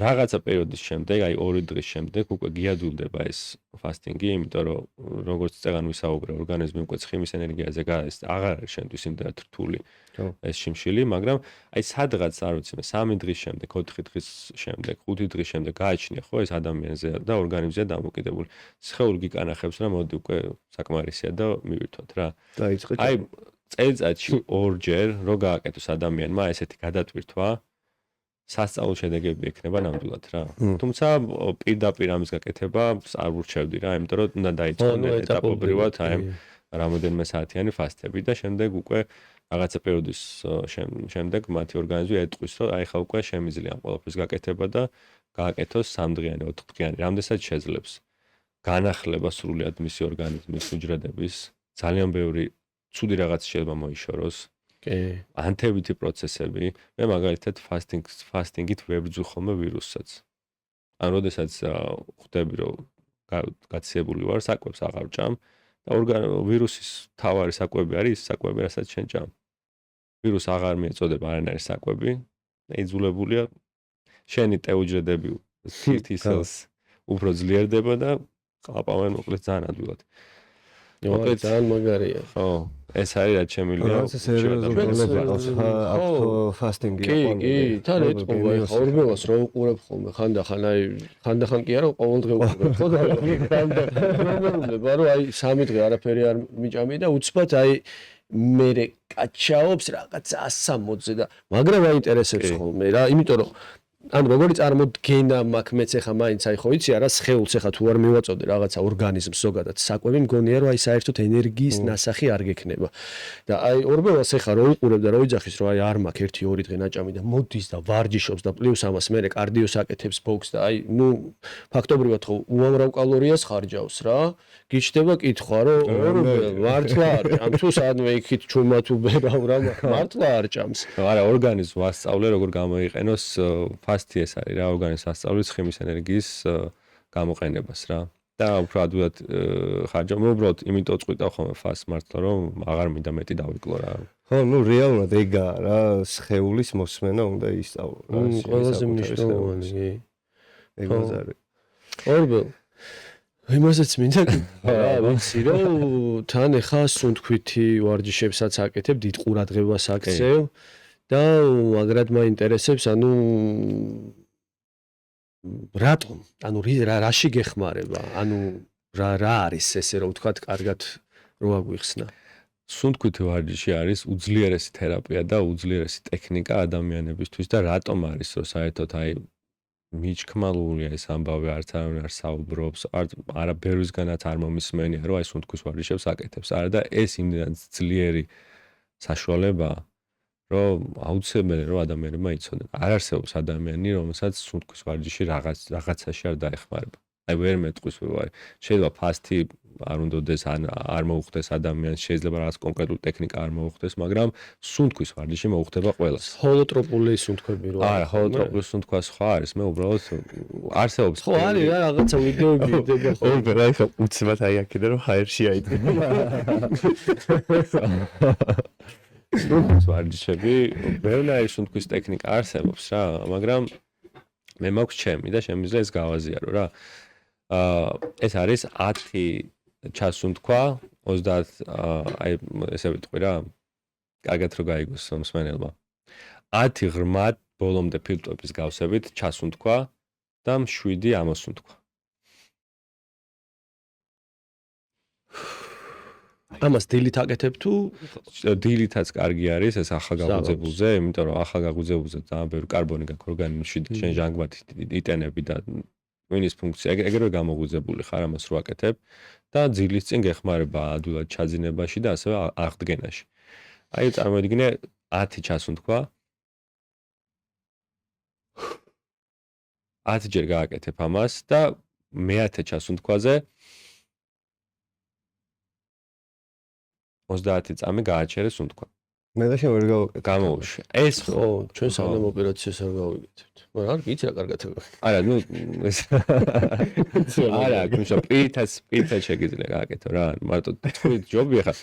რაღაცა პერიოდის შემდეგ, აი 2 დღის შემდეგ უკვე გიადვილდება ეს ფასტინგი, იმიტომ რომ როგორც წეგან ვისაუბრე, ორგანიზმი უკვე ცხიმის ენერგიაზე აღარ არის შენთვის იმდენად რთული ეს შიმშილი, მაგრამ აი სადღაც არ ვიცი მე 3 დღის შემდეგ, 4 დღის შემდეგ, 5 დღის შემდეგ გააჩნია ხო ეს ადამიანზე და ორგანიზმზე დამოკიდებული. სხეული გიკანახებს რა, მოდი უკვე საკმარისია და მივირთვათ რა. აი წელიწადში ორჯერ რო გააკეთოს ადამიანმა ესეთი გადატვირთვა სასწავლო შედეგები ექნება ნამდვილად რა. თუმცა პირდაპირ ამის გაკეთება არ ურჩევდი რა, იმიტომ რომ უნდა დაიწყონ ეტაპობრივად აი რამოდენიმე საათიანი ფასტები და შემდეგ უკვე რაღაცა პერიოდის შემდეგ მათი ორგანიზმი ეტყვის, რომ აი ხა უკვე შემიძლია ამ ყველაფრის გაკეთება და გააკეთოს 3 დღიანი, 4 დღიანი, რამდენსაც შეძლებს. განახლება სრულად მისი ორგანიზმის უჯრედების, ძალიან ბევრი ცუდი რაღაც შეიძლება მოიშოროს. კი. ანთებითი პროცესები, მე მაგალითად ფასტინგით ვებრძვი ხოლმე ვირუსსაც. ან როდესაც ხვდები, რომ გაცილებული ვარ, საკვებს აღარ ვჭამ და ვირუსის თავარი საკვები არის, საკვები, რასაც შენ ჭამ. ვირუს აღარ მიეწოდება არანაირი საკვები და იძულებულია შენი ტეუჯრედები T-cells უფრო ძლიერდება და ყლაპავენ მოკლედ ძალიან ადვილად. მოკლედ ძალიან მაგარია. ხო, ეს არის რაც შემიძლია. ფასტინგი კი, თან ეთყობა ხა ორბელას რო უყურებ ხოლმე ხანდახან კი არა ყოველდღე უყურებ ხო და ხანდახან რომ აი 3 დღე არაფერი არ მიჭამი და უცბად აი მე კაჩაობს რაღაც 160-ზე და მაგრამ აინტერესებს ხოლმე რა, იმიტომ რომ ან როგორი წარმოდგენა მაქვს მეც ახლა მაინც აი ხო იცი არა სხეულს ახლა თუ არ მივაწოდე რაღაცა ორგანიზმს ზოგადად საკვები მგონია რომ აი საერთოდ ენერგიის ნასახი არ გექნება და აი ორბელას ახლა რო უყურებ და რო იძახის რომ აი არ მაქვს 1-2 დღე ნაჭამი და მოდის და ვარჯიშობს და პლუს ამას მე კარდიოს აკეთებს ბოქს და აი ნუ ფაქტობრივად ხო უამრავ კალორიას ხარჯავს რა გიჩნდება კითხვა რომ ორბელ მართლა არ ჭამს თუ სადმე იქით ჩუმა თუ ბერავ რა მართლა არ ჭამს არა ორგანიზმს ვასწავლე როგორ გამოიყენოს ფასტი ეს არის რა ორგანიზმს ასწავლის ხემის ენერგიის გამოყენებას რა და უფრო ადვილად ხარჯავ უბრალოდ იმიტომ წყვიტავ ხოლმე ფასტს მართლა რომ აღარ მინდა მეტი დავიკლო რა ხო ნუ რეალურად ეგაა რა სხეულის მოსმენა უნდა ისწავლო რა ყველაზე მნიშვნელოვანი ეგაც არის ორბელ იმასაც მინდა რა ვიცი რომ თან ახლა სუნთქვითი ვარჯიშებსაც აკეთებ დიდ ყურადღებას აქცევ და მაგრად მაინტერესებს ანუ რატომ ანუ რაში გეხმარება ანუ რა არის ესე რომ ვთქვათ კარგად რო აგვიხსნა სუნთქვითი ვარჯიში არის უძლიერესი თერაპია და უძლიერესი ტექნიკა ადამიანებისთვის და რატომ არის რომ საერთოდ აი მიჩქმალულია ეს ამბავი არც არ საუბრობს არა ბევრისგანაც არ მომისმენია რომ აი სუნთქვის ვარჯიშებს აკეთებს არა და ეს იმდენად ძლიერი საშუალებაა რომ აუცილებელია რომ ადამიანებმა იცოდნენ. არ არსებობს ადამიანი, რომელსაც სუნთქვის ვარჯიში რაღაცაში არ დაეხმარება. აი ვერ მეტყვის ვარ. შეიძლება ფასტი არ უნდადეს ან არ მოუხდეს ადამიანს, შეიძლება რაღაც კონკრეტული ტექნიკა არ მოუხდეს, მაგრამ სუნთქვის ვარჯიში მოუხდება ყველას. ჰოლოტროპული სუნთქვები რო არა, ჰოლოტროპული სუნთქვა სხვა არის, მე უბრალოდ არსებობს. ხო, არის რა რაღაცა ვიდეოები იდება ხო. ორბელ აი ხო უცბად აი აქედან რომ ჰაერში აიდება. სუნთქვის ვარჯიშები, ბევრი სუნთქვის ტექნიკა არსებობს რა, მაგრამ მე მაქვს ჩემი და შემიძლია ეს გავაზიარო რა. ეს არის 10 ჩასუნთქვა 30 აი ესე ვიტყვი რა. კარგად რო გაიგოს მსმენელმა. 10 ღრმად ბოლომდე ფილტვების გავსებით ჩასუნთქვა და 7 ამოსუნთქვა. ამას დილით აკეთებ თუ დილითაც კარგი არის ეს ახალგაზრდებულზე, იმიტომ რომ ახალგაზრდებულზე ძალიან ბევრი კარბონი გაქვს ორგანიზმში და შენ ჟანგბად იტენები და ღვინის ფუნქცია ეგრევე გამოღვიძებული ხარ ამას რო აკეთებ და ძილის წინ გეხმარება ადვილად ჩაძინებაში და ასევე აღდგენაში. აი წარმოიდგინე 10 ჩასუნთქვა 10 ჯერ გააკეთებ ამას და მე-10 ჩასუნთქვაზე 30 წამი გააჩერე სუნთქვა. მე და შენ ვერ გავაკეთე. გამოუშვა. ეს ხო, ჩვენ სანამ ოპერაციას არ გავიგეთებთ. მაგრამ არ გიცი რა კარგად. არა, ნუ ეს არა, გუშა პირითაც შეგიძლია გააკეთო რა. მარტო თქვით ჯობია ხა.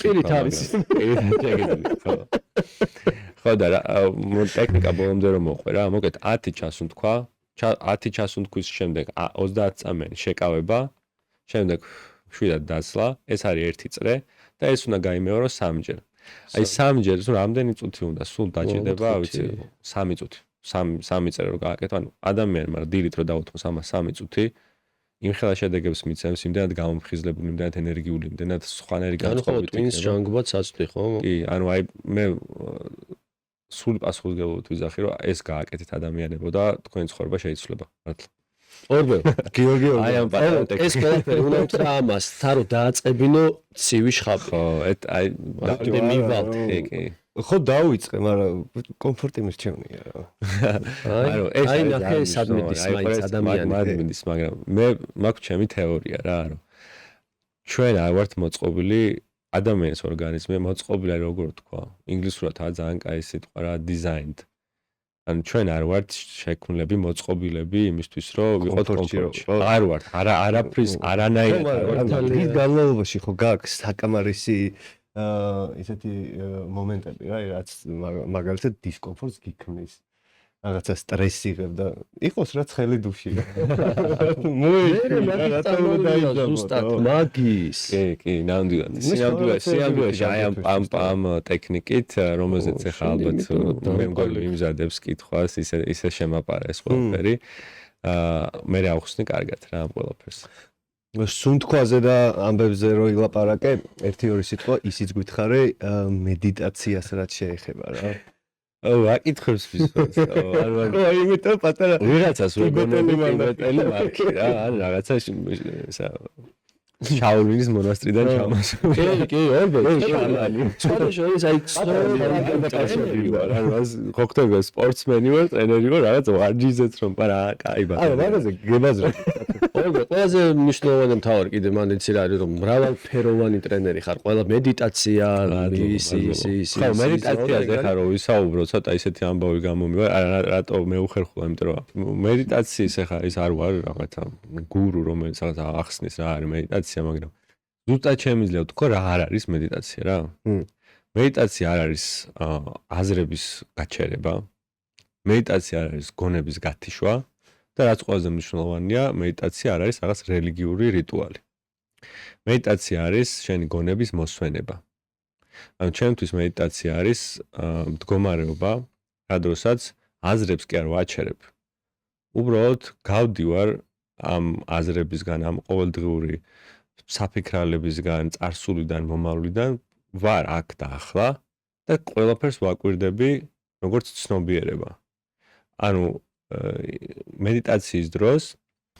პირით არის. პირით შეგიძლია, ხო. ხო და ტექნიკა ბოლომდე რომ მოყვე რა, მოკეთ 10 ჩასუნთქვა, 10 ჩასუნთქვის შემდეგ 30 წამიანი შეკავება, შემდეგ შვიდად დაცლა, ეს არის 1 წრე და ეს უნდა გაიმეორო 3 ჯერ. აი 3 ჯერ რამდენი წუთი უნდა სულ დაჭირდება, ვიცი, 3 წუთი. 3 წრე რო გააკეთო, ანუ ადამიანმა დილით რო დაუთმოს ამას 3 წუთი, იმხელა შედეგებს მიცემს, იმდენად გამომხიზლებული, იმდენად ენერგიული, იმდენად სხვანაირი განწყობილი. ანუ ტვინს ჟანგბადს აწვდი ხო? კი, ანუ აი მე სულ პასუხისმგებლობით ვიზახი, რომ ეს გააკეთეთ ადამიანებო და თქვენი ცხოვრება შეიცვლება. მართლა. ორბე გიორგი აი ამ პატარა ეს ყველაფერი უნდა უთხრა ამას თან რომ დააწებინო ცივი შხაპი ხო აი და მივალთ კი ხო დავიწყე მაგრამ კომფორტი მირჩევნია რა აი ნახე სადმედის მაინც ადამიანი მიდის მაგრამ მე მაქვს ჩემი თეორია რა რომ ჩვენ არ ვართ მოწყობილი ადამიანის ორგანიზმი მოწყობილი როგორ თქვა ინგლისურად ძალიან კაი სიტყვა რა designed ანუ ჩვენ არ ვართ შექმნილები მოწყობილები იმისთვის რომ ვიყოთ კომფორტში არ ვართ არაფრის არანაირად არ ვართ ის განმავლობაში ხო გაქვს საკამარისი ისეთი მომენტები რა რაც მაგალითად დისკომფორტს გიქმნის რაღაცა სტრესი იღებ და იყოს რა ცხელი დუში ზუსტად მაგის კი ნამდვილად სინამდვილეში აი ამ ტექნიკით რომელზეც ახლა ალბათ მე მგონი იმზადებს კითხვას ისე შემაპარეს ყველაფერი მე ავხსნი კარგად რა ამ ყველაფერს სუნთქვაზე და ამბებზე რო ილაპარაკე ერთი ორი სიტყვა ისიც გითხარე მედიტაციას რაც შეეხება რა აკითხებს ვისვას ხო იმიტომ პატარა ვიღაცას ვეგონები ტიბეტელი მარკი რა ან რაღაცა შაოლინის მონასტრიდან ჩამოსული კი ორბე სხვა შორის აი ხო ხდება სპორტსმენი ვარ ტრენერი ვარ რაღაც ვარჯიშიც რომ პარა კაი ბატონო არა მაგაზე გებაზრე ორბე ყველაზე მნიშვნელოვანი მთავარი კიდე მან იცი რა არის რომ მრავალფეროვანი ტრენერი ხარ ყველა მედიტაცია ის ხო მედიტაციაზე ხარ რომ ვისაუბრო ცოტა ისეთი ამბავი გამომივა რატო მეუხერხულა იმიტომ რომ მედიტაციის ახლა ის არ ვარ რაღაცა გურუ რომელიც რაღაც ახსნის რა არის მედიტაცია მაგრამ ზუსტად შემიძლია ვთქვა რა არ არის მედიტაცია რა მედიტაცია არ არის აზრების გაჩერება მედიტაცია არ არის გონების გათიშვა და რაც ყველაზე მნიშვნელოვანია მედიტაცია არ არის რაღაც რელიგიური რიტუალი მედიტაცია არის შენი გონების მოსვენება ანუ ჩემთვის მედიტაცია არის მდგომარეობა რადგანაც აზრებს კი არ ვაჩერებ უბრალოდ გავდივარ ამ აზრებისგან ამ ყოველდღიური საფიქრალებისგან, წარსულიდან, მომავლიდან ვარ აქ და ახლა და ყველაფერს ვაკვირდები როგორც ცნობიერება. ანუ მედიტაციის დროს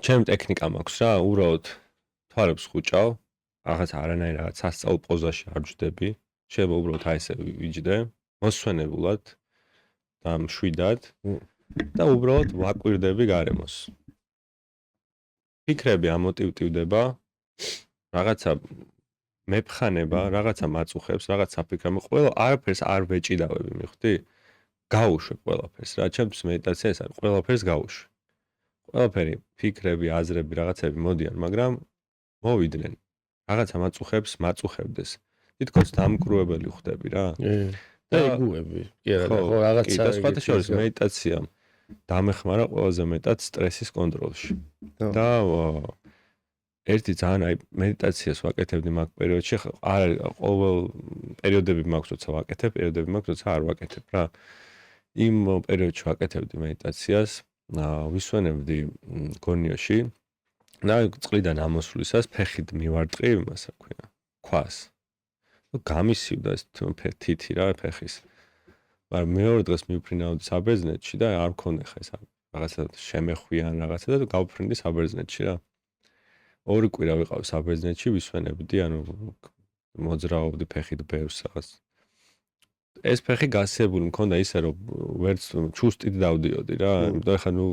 ჩემ ტექნიკა მაქვს რა, უბრალოდ თვალებს ხუჭავ, რაღაც არანაირ რაღაც სასწაულ პოზაში არ ვჯდები, შეიძლება უბრალოდ აი ესე ვიჯდე, მოსვენებულად და მშვიდად და უბრალოდ ვაკვირდები გარემოს. ფიქრები ამოტივტივდება რაღაცა მეფხანება, რაღაცა მაწუხებს, რაღაც საფიქრები, ყველა არაფერს არ ვეჭიდავები, მიხდი? გავუშვებ ყველაფერს რა, ჩემთვის მედიტაცია ეს არის, ყველაფერს გავუშვი. ყველაფერი, ფიქრები, აზრები, რაღაცები მოდიან, მაგრამ მოვიდნენ. რაღაცა მაწუხებს, მაწუხებდეს. თითქოს დამკრუებელი ხვდები რა. და იგუები. კი არა, ხო, რაღაცა და სხვათა შორის მედიტაცია დამეხმარა ყველაზე მეტად სტრესის კონტროლში. და ერთი ძალიან აი მედიტაციას ვაკეთებდი მაგ პერიოდში, არ ყოველ პერიოდები მაქვს, როცა ვაკეთებ, პერიოდები მაქვს, როცა არ ვაკეთებ რა. იმ პერიოდში ვაკეთებდი მედიტაციას, ვისვენებდი გონიოში და წყლიდან ამოსვლისას ფეხით მივარტყი იმას, რა ქვია, ქვას. გამისივდა ეს თითი რა ფეხის. მაგრამ მეორე დღეს მივფრინავდი საბერძნეთში და არ მქონდა ხა ეს რაღაცა შემეხვიან რაღაცა და გავფრინდი საბერძნეთში რა. ორი კვირა ვიყავ საბერძნეთში, ვისვენებდი, ანუ მოძრაობდი ფეხით ბევრს რაღაც. ეს ფეხი გასიებული მქონდა ისე რომ ვერც ჩუსტით დავდიოდი რა. და ხა ნუ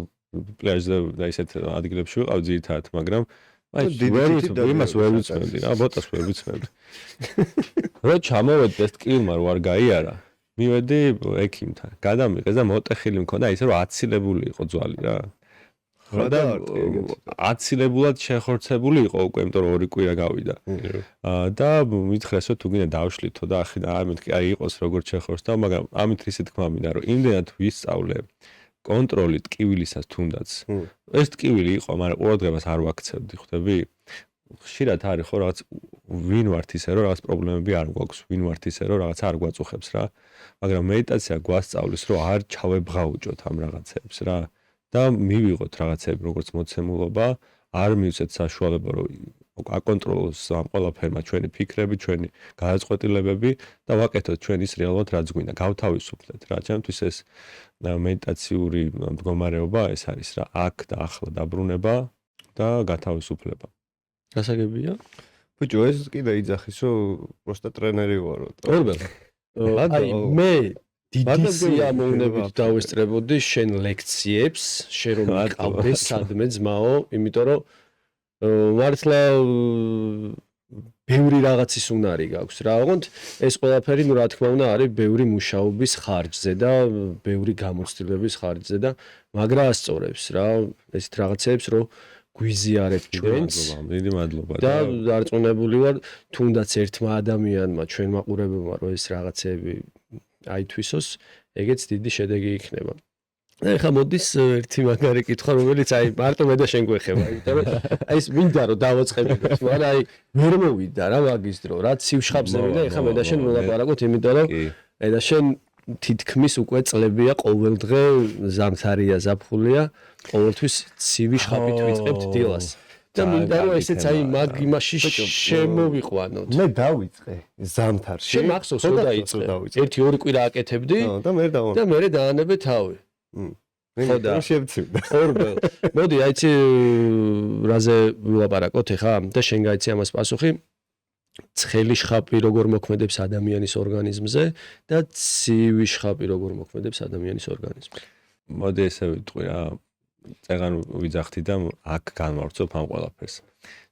პლაჟზე და ისეთ ადგილებში ვიყავ ძირითადად, მაგრამ აი იმას ვერ ვიცნობდი რა, ბოტას ვერ ვიცნობდი. რო ჩამოვედი ეს ტკივილმა რო არ გაიარა, მივედი ექიმთან. გადამიღეს და მოტეხილი მქონდა ისე რომ აცილებული იყო ძვალი რა. და აცილებულად შეხორცებული იყო უკვე, იმიტომ რომ ორი კვირა გავიდა. და მითხრესო თუ გინდა დავშლითო და ამით აი იყოს როგორც შეხორცდა, მაგრამ ამით ისე თქმა მინდა რომ იმდენად ვისწავლე კონტროლი ტკივილისას თუნდაც. ეს ტკივილი იყო, მაგრამ ყურადღებას არ ვაქცევდი, ხვდები? ხშირად არის ხო რაღაც ვინ ვართ ისე რომ რაღაც პრობლემები არ გვაქვს, ვინ ვართ ისე რომ რაღაც არ გვაწუხებს რა. მაგრამ მედიტაცია გვასწავლის რომ არ ჩავებღაუჭოთ ამ რაღაცებს რა. და მივიღოთ რაღაცები როგორც მოცემულობა, არ მივცეთ საშუალება რომ აკონტროლოს ამ ყველაფერმა ჩვენი ფიქრები, ჩვენი გადაწყვეტილებები და ვაკეთოთ ჩვენ ის რეალურად რაც გვინდა, გავთავისუფლეთ რა. ჩემთვის ეს მედიტაციური მდგომარეობა ეს არის რა, აქ და ახლა დაბრუნება და გათავისუფლება. გასაგებია? ბიჭო, ეს კიდე იძახის, რომ პროსტა ტრენერი ვარო. ორბელ. აი მე დიდი სიამოვნებით დავესწრებოდი შენ ლექციებს, შენ რომ მიყავდეს სადმე ძმაო, იმიტომ რომ მართლა ბევრი რაღაცის უნარი გაქვს რა. ოღონდ ეს ყველაფერი, ну, რა თქმა უნდა, არის ბევრი მუშაობის ხარჯზე და ბევრი გამოცდილების ხარჯზე და მაგრა ასწორებს რა. ესეთ რაღაცებს რომ გვიზიარებ ჩვენს. დიდი მადლობა და დარწმუნებული ვარ, თუნდაც ერთმა ადამიანმა, ჩვენ მაყურებელმა რომ ეს რაღაცები აითვისოს, ეგეც დიდი შედეგი იქნება. ეხლა მოდის ერთი მაგარი კითხვა, რომელიც აი მარტო მე და შენ გვეხება, იმიტომ რომ აი ეს მინდა რომ დავაწყებინოთ, მაგრამ აი ვერ მოვიდა რა მაგის დრო, რა ცივშხაბზე ვიდა, ეხლა მე და შენ ვილაპარაკოთ, იმიტომ რომ მე და შენ თითქმის უკვე წლებია ყოველდღე ზამთარია, ზაფხულია, ყოველთვის ცივი შხაპით ვიწყებთ დილას. და მინდა რომ ესეც აი მაგ იმაში შემოვიყვანოთ. მე დავიწყე ზამთარში. შენ მახსოვს რომ დაიწყე. 1-2 კვირა აკეთებდი და მე დავანებე. და მე დაანებე თავი. ხო და შევცივდა. ორბელ. მოდი აიცი რაზე ვილაპარაკოთ ახლა და შენ გაიცი ამას პასუხი. ცხელი შხაპი როგორ მოქმედებს ადამიანის ორგანიზმზე და ცივი შხაპი როგორ მოქმედებს ადამიანის ორგანიზმზე. მოდი ესე ვიტყვი რა. წეგან ვიძახთი და აქ განვავრცობ ამ ყველაფერს.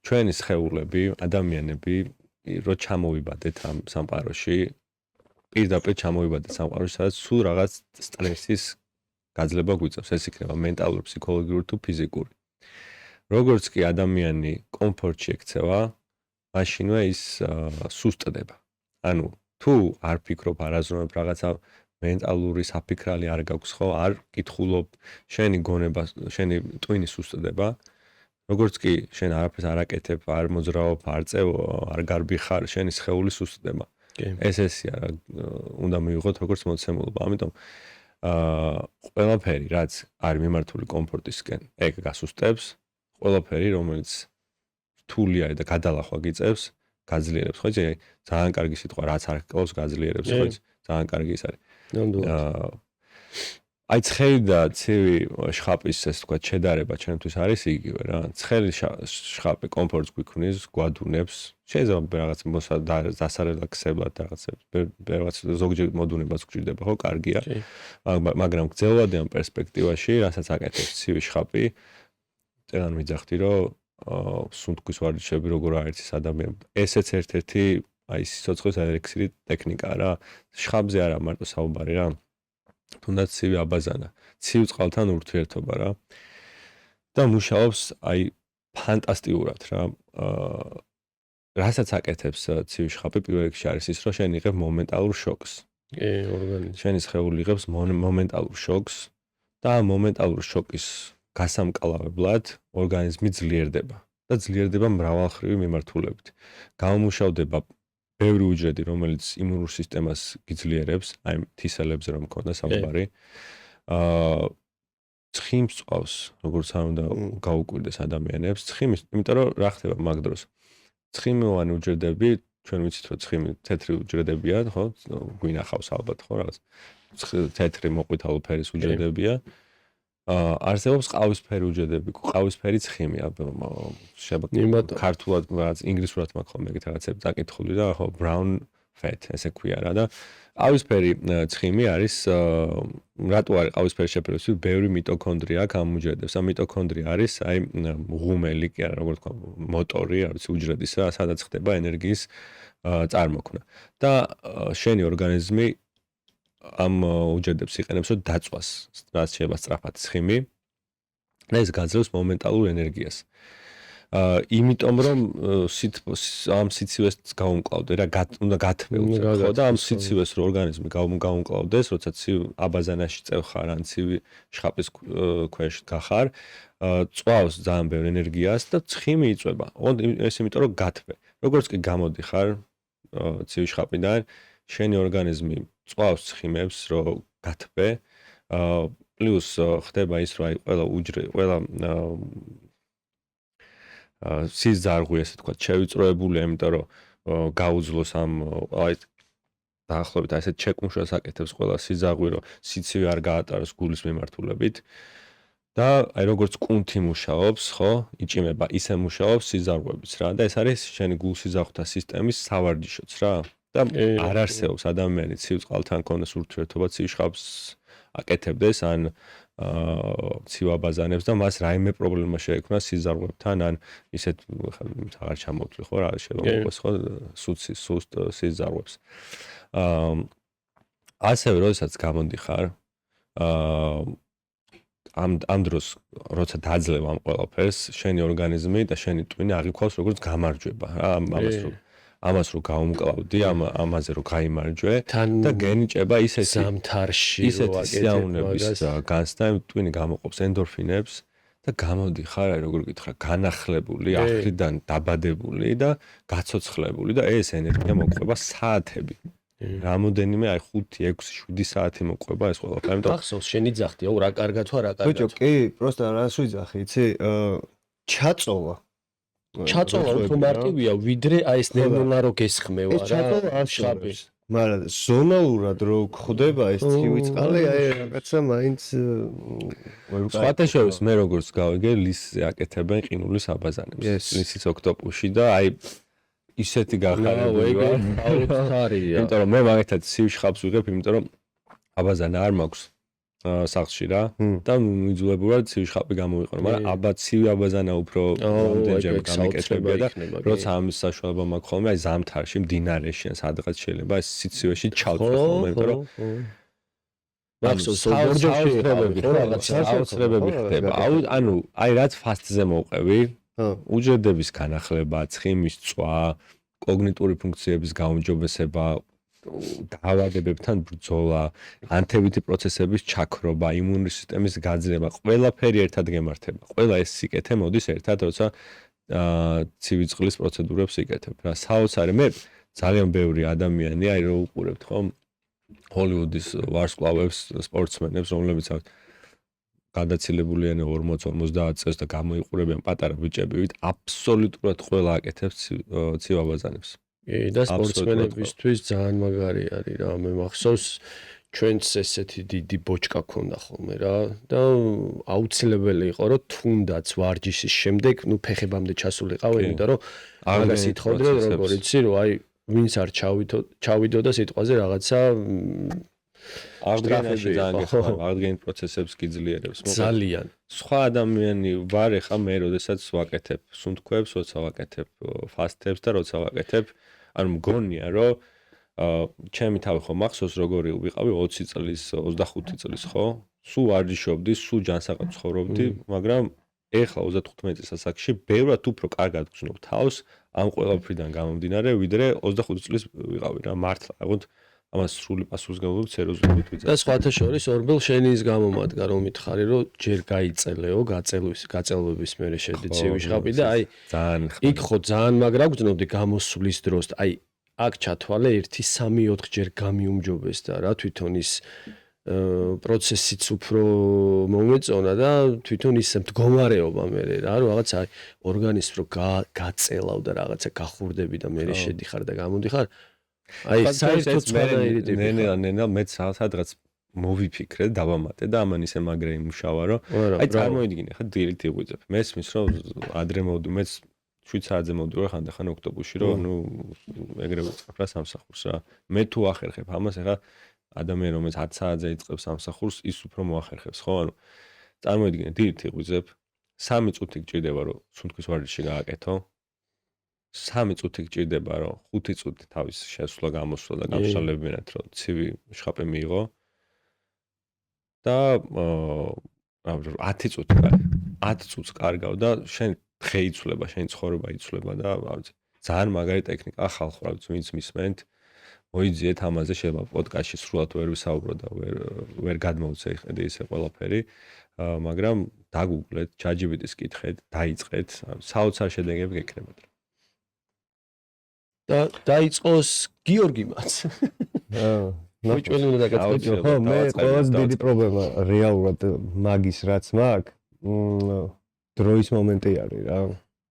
ჩვენი სხეულები, ადამიანები, რო ჩამოვიბადეთ ამ სამყაროში, პირდაპირ ჩამოვიბადეთ სამყაროში, სადაც სულ რაღაც სტრესის გაძლება გვიწევს. ეს იქნება მენტალური, ფსიქოლოგიური თუ ფიზიკური. როგორც კი ადამიანი კომფორტში ექცევა, მაშინვე ის სუსტდება. ანუ თუ არ ფიქრობ, არ აზროვნებ რაღაცა მენტალური საფიქრალი არ გაქვს ხო, არ კითხულობ, შენი გონება, შენი ტვინი სუსტდება. როგორც კი შენ არაფერს არ აკეთებ, არ მოძრაობ, არ წევ, არ გარბი ხარ, შენი სხეული სუსტდება. ესეა რა უნდა მივიღოთ როგორც მოცემულობა. ამიტომ ყველაფერი რაც არის მიმართული კომფორტისკენ, ეგ გასუსტებს, ყველაფერი რომელიც რთულია და გადალახვა გიწევს, გაძლიერებს, ხო იცი? ძალიან კარგი სიტყვა, რაც არ გკლავს, გაძლიერებს, ხო იცი? ძალიან კარგი ის არის. აი ცხელი და ცივი შხაპის ეს თქვა შედარება ჩვენთვის არის იგივე რა. ცხელი შხაპი კომფორტს გვიქმნის, გვადუნებს, შეიძლება რაღაც დასარელაქსებლად რაღაც ზოგჯერ მოდუნებას გვჭირდება, ხო, კარგია. მაგრამ გრძელვადი ამ პერსპექტივაში, რასაც აკეთებს ცივი შხაპი, წეგან ვიძახთი, რომ სუნთქვის ვარჯიშები როგორ აერთის ადამიანს. ესეც ერთ-ერთი აი სიცოცხლის ელექსირი ტექნიკაა რა. შხაპზე არა მარტო საუბარი რა. თუნდაც ცივი აბაზანა, ცივ წყალთან ურთიერთობა რა. და მუშაობს აი ფანტასტიკურად რა. რასაც აკეთებს ცივი შხაპი პირველ რიგში არის ის, რომ შენ იღებ მომენტალურ შოკს. ორგანიზმი. შენი სხეული იღებს მომენტალურ შოკს და მომენტალურ შოკის გასამკლავებლად ორგანიზმი ძლიერდება და ძლიერდება მრავალხრივი მიმართულებით. გამომუშავდება ბევრი უჯრედი, რომელიც იმუნურ სისტემას გიძლიერებს, აი თისელებზე რომ მქონდა საუბარი. ცხიმს წავს, როგორც არ უნდა გაუკვირდეს ადამიანებს. ცხიმის, იმიტომ რომ რა ხდება მაგ დროს. ცხიმოვანი უჯრედები, ჩვენ ვიცით რომ ცხიმი თეთრი უჯრედებია, ხო? გვინახავს ალბათ, ხო, რაღაც. თეთრი მოყვითალო ფერის უჯრედებია. არსებობს ყავისფერი უჯრედები, ყავისფერი ცხიმია. შეიძლება ქართულად რაღაც ინგლისურად მაქვს ხოლმე ეგეთ რაღაცები დაკითხული და ხო brown fat ესე ქვია რა და ყავისფერი ცხიმი არის რატო არის ყავისფერი შეფერილობის ბევრი მიტოქონდრია აქვს ამ უჯრედებს. ამ მიტოქონდრია არის აი ღუმელი კი არა როგორ თქვა მოტორი არის უჯრედისა, სადაც ხდება ენერგიის წარმოქმნა. და შენი ორგანიზმი ამ უჯრედებს იყენებს, რომ დაწვას, რაც შეიძლება სწრაფად ცხიმი და ეს გაძლევს მომენტალურ ენერგიას. იმიტომ რომ ამ სიცივეს გაუმკლავდე რა, უნდა გათმევდე ხო და ამ სიცივეს რო ორგანიზმი გაუმკლავდეს, როცა ცივ აბაზანაში წევ ხარ, ან ცივი შხაპის ქვეშ გახარ, წვავს ძალიან ბევრ ენერგიას და ცხიმი იწვება. ეს იმიტომ რომ გათმე. როგორც კი გამოდიხარ ცივი შხაპიდან, შენი ორგანიზმი წვავს ცხიმებს, რომ გათბე, პლუს ხდება ის, რომ აი ყველა სიზარღვე, ესე თქვა, შევიწროებულია, იმიტომ რომ გაუძლოს ამ აი დაახლოებით აი ესეთ ჩეკმუშას აკეთებს ყველა სიზარღვე, რომ სიცივე არ გაატაროს გულის მიმართულებით. და აი როგორც კუნთი მუშაობს, ხო, იჭიმება, ისე მუშაობს სიზარღვებიც რა და ეს არის შენი გულსიზარღვთა სისტემის სავარჯიშოც რა და არ არსებობს ადამიანი ცივ წყალთან ქონდეს ურთიერთობა ცივშხავს აკეთებდეს ან ცივ აბაზანებს და მას რაიმე პრობლემა შეექმნა სიზარღვებთან ან ისეთ აღარ ჩამოვთვლი ხო რა შემოყვეს ხო სუსტ სიზარღვებს ასევე როდესაც გამოდიხარ ამ დროს როცა დაძლევ ამ ყველაფერს შენი ორგანიზმი და შენი ტვინი აღიქვავს როგორც გამარჯვება რა ამას რო გაუმკლავდი ამაზე რო გაიმარჯვე და გენიჭება ისეთი სიამოვნების განცდა ტვინი გამოყოფს ენდორფინებს და გამოდიხარ აი როგორ გითხრა განახლებული ახლიდან დაბადებული და გაცოცხლებული და ეს ენერგია მოყვება საათები რამოდენიმე აი 5, 6, 7 საათი მოყვება ეს ყველაფერი. ამიტომ ახსოვს შენი ძახთი, აუ რა კარგად თუ რა კარგად. ბიჭო, კი, პროსტა რას ვიძახი, იცი? ჩაწოვა. ჩაწოვა უფრო მარტივია, ვიდრე აი ეს ნერვულა რო გესხმევა რა. ეს ჩაწოვა აშხაბებს. მაგრამ ზონალურად რო ხდება ეს ცივი წყალი, აი რაღაცა მაინც სხვათაშორის მე როგორც გავიგე, ლისზე აკეთებენ ყინულის აბაზანებს. ლისის ოქტოპუსში და აი ისეთი გახარებულია. იმიტომ რომ მე მაგათაც სივშხაპს ვიღებ, იმიტომ რომ აბაზანა არ მაქვს სახლში რა და მიძულებულად სივშხაპი გამოვიყენო, მაგრამ აბა ცივი აბაზანა უფრო რამდენჯერ გამიკეთებია და როცა ამის საშუალება მაქვს ხოლმე, აი ზამთარში, მდინარეში ან სადღაც შეიძლება ეს სიცივეში ჩავწვე ხოლმე, იმიტომ რომ მახსოვს ბორჯოში ხო რაღაცა აუცილებლები ხდება. ანუ აი რაც ფასტზე მოვყევი უჯრედების განახლება, ცხიმის წვა, კოგნიტური ფუნქციების გაუმჯობესება, დაავადებებთან ბრძოლა, ანთებითი პროცესების ჩაქრობა, იმუნური სისტემის გაძლება, ყველაფერი ერთად გემართება. ყველა ეს სიკეთე მოდის ერთად, როცა ცივი წყლის პროცედურებს იკეთებ. რა საოცარი მე ძალიან ბევრი ადამიანი აი რო უყურებთ ხო ჰოლივუდის ვარსკვლავებს, სპორტსმენებს, რომლებიც გადაცილებული 40-50 წელს და გამოიყურებიან პატარა ბიჭებივით, აბსოლუტურად ყველა აკეთებს ცივ აბაზანებს. და სპორტსმენებისთვის ძალიან მაგარი არის რა, მე მახსოვს ჩვენც ესეთი დიდი ბოჭკა ქონდა ხოლმე რა და აუცილებელი იყო რომ თუნდაც ვარჯიშის შემდეგ, ფეხებამდე ჩასულიყავ, იმიტომ რომ მაგას ითხოვდნენ როგორ იცი რომ აი ვინც არ ჩავიდო და სიტყვაზე რაღაცა აღდგენაში ძალიან გეხმარება, აღდგენის პროცესებს გიძლიერებს. ძალიან. სხვა ადამიანი ვარ ეხა მე, როდესაც ვაკეთებ სუნთქვებს, როცა ვაკეთებ ფასტებს და როცა ვაკეთებ, ანუ მგონია, რომ ჩემი თავი ხო მახსოვს როგორი ვიყავი 20 წლის, 25 წლის ხო? სულ ვარჯიშობდი, სულ ჯანსაღად ცხოვრობდი, მაგრამ ეხლა 35 წლის ასაკში ბევრად უფრო კარგად გრძნობ თავს ამ ყველაფრიდან გამომდინარე, ვიდრე 25 წლის ვიყავი რა, მართლა, აღოდ ამას სრული პასუხისმგებლობით სერიოზულად ვიძახი. და სხვათა შორის ორბელ შენის გამომადგა რომ მითხარი რომ ჯერ გაიწელეო, გაწელვების მერე შედი ცივიშხაპი და აი იქ ხო ძალიან მაგრა გძნობდი გამოსვლის დროს. აი აქ ჩათვალე 1-3-4 ჯერ გამიუმჯობეს და რა თვითონ ის პროცესიც უფრო მომეწონა და თვითონ ის მდგომარეობა მერე რა რომ რაღაც აი ორგანიზმს რო გაწელავ და რაღაცა გახურდები და მერე შედიხარ და გამოდიხარ აი საერთოდ სხვადასხვა ნენა მეც სადღაც მოვიფიქრე და დავამატე და ამან ისე მაგრა იმუშავა რომ აი წარმოიდგინე ხა დილით იღვიძებ მესმის რომ ადრე მოვდი მეც 7 საათზე მოვდივარ ხანდახან ოქტოპუსში რომ ნუ ეგრე ვიწყებ რა სამსახურს რა მე თუ ახერხებ ამას ხა ადამიანი რომელიც 10 საათზე იწყებს სამსახურს ის უფრო მოახერხებს ხო ანუ წარმოიდგინე დილით იღვიძებ 3 წუთი გჭირდება რომ სუნთქვის ვარჯიში გააკეთო 3 წუთი გჭირდება რომ 5 წუთი თავის შესვლა გამოსვლა და გამშვალებინათ რომ ცივი შხაპი მიიღო და 10 წუთი 10 წუთს კარგავ და შენ დღე იცვლება შენი ცხოვრება იცვლება და ძალიან მაგარი ტექნიკა ხალხო ვინც მისმენთ მოიძიეთ ამაზე შეიძლება პოდკასტში სრულად ვერ ვისაუბრო და ვერ გადმოვცე ხედე ისე ყველაფერი მაგრამ დაგუგლეთ ChatGPT-ს კითხეთ დაიწყეთ საოცარ შედეგები გექნებათ და დაიწყოს გიორგი მას. მოიჭველი უნდა დაგაწყოთ. ხო, მე ყველაზე დიდი პრობლემა რეალურად მაგის რაც მაქვს, დროის მომენტი არის რა.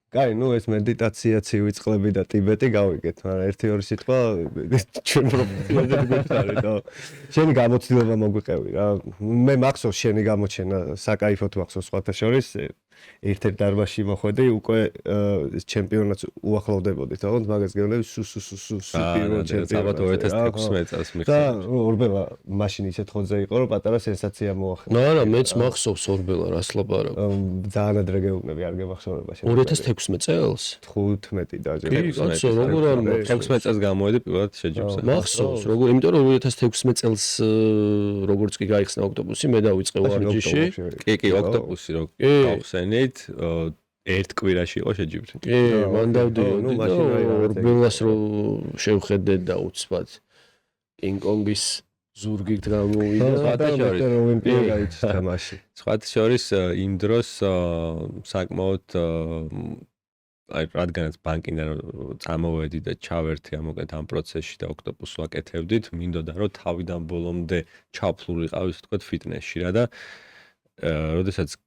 კაი, ნუ ეს მედიტაცია, ცივი და ტიბეტი გავიგეთ, მაგრამ 1-2 სიტყვა ჩვენ პროფესიაზე გვიხარით, ხო? შენი გამოცდილება მოგვიყევი რა. მე მახსოვს შენი გამოჩენა, საკაიფოდ მახსოვს სხვათა შორის. ერთ-ერთ დარბაზში მოხვედი, უკვე ჩემპიონატს უახლოვდებოდით, თქო, მაგას გეუბნები სუ პირველ ჩემპიონატს. საბათ 2016 წელს და ორბელა მაშინ ისეთ ხოძე იყო, რომ პატარა სენსაცია მოახერხა. არა, მეც მახსოვს ორბელა რას ლაპარაკობ. ძალიან ადრე გეუბნები, არ გემახსოვრება შენ. 2016 წელს? 15 დაჟე. კაცო, როგორ არ მახსოვს? 16 წელს გამოვედი პირველად შეჯიბზე. მახსოვს, როგორ, იმიტომ რომ 2016 წელს როგორც კი გაიხსნა ოქტოპუსი, მე დავიწყე ვარჯიში. კი, ოქტოპუსი რო გავხსენით, ერთ კვირაში იყო შეჯიბრი. კი, მან დავდიოდი და ორბელას რო შევხედეთ და უცბად კინგ-კონგის ზურგით გამოვიდა. სხვათა შორის იმ დროს საკმაოდ აი რადგანაც ბანკიდან წამოვედი და ჩავერთი ამოკეთ ამ პროცესში და ოქტოპუსს ვაკეთებდით, მინდოდა რომ თავიდან ბოლომდე ჩაფლულიყავი, ისე ვთქვათ, ფიტნესში რა და როდესაც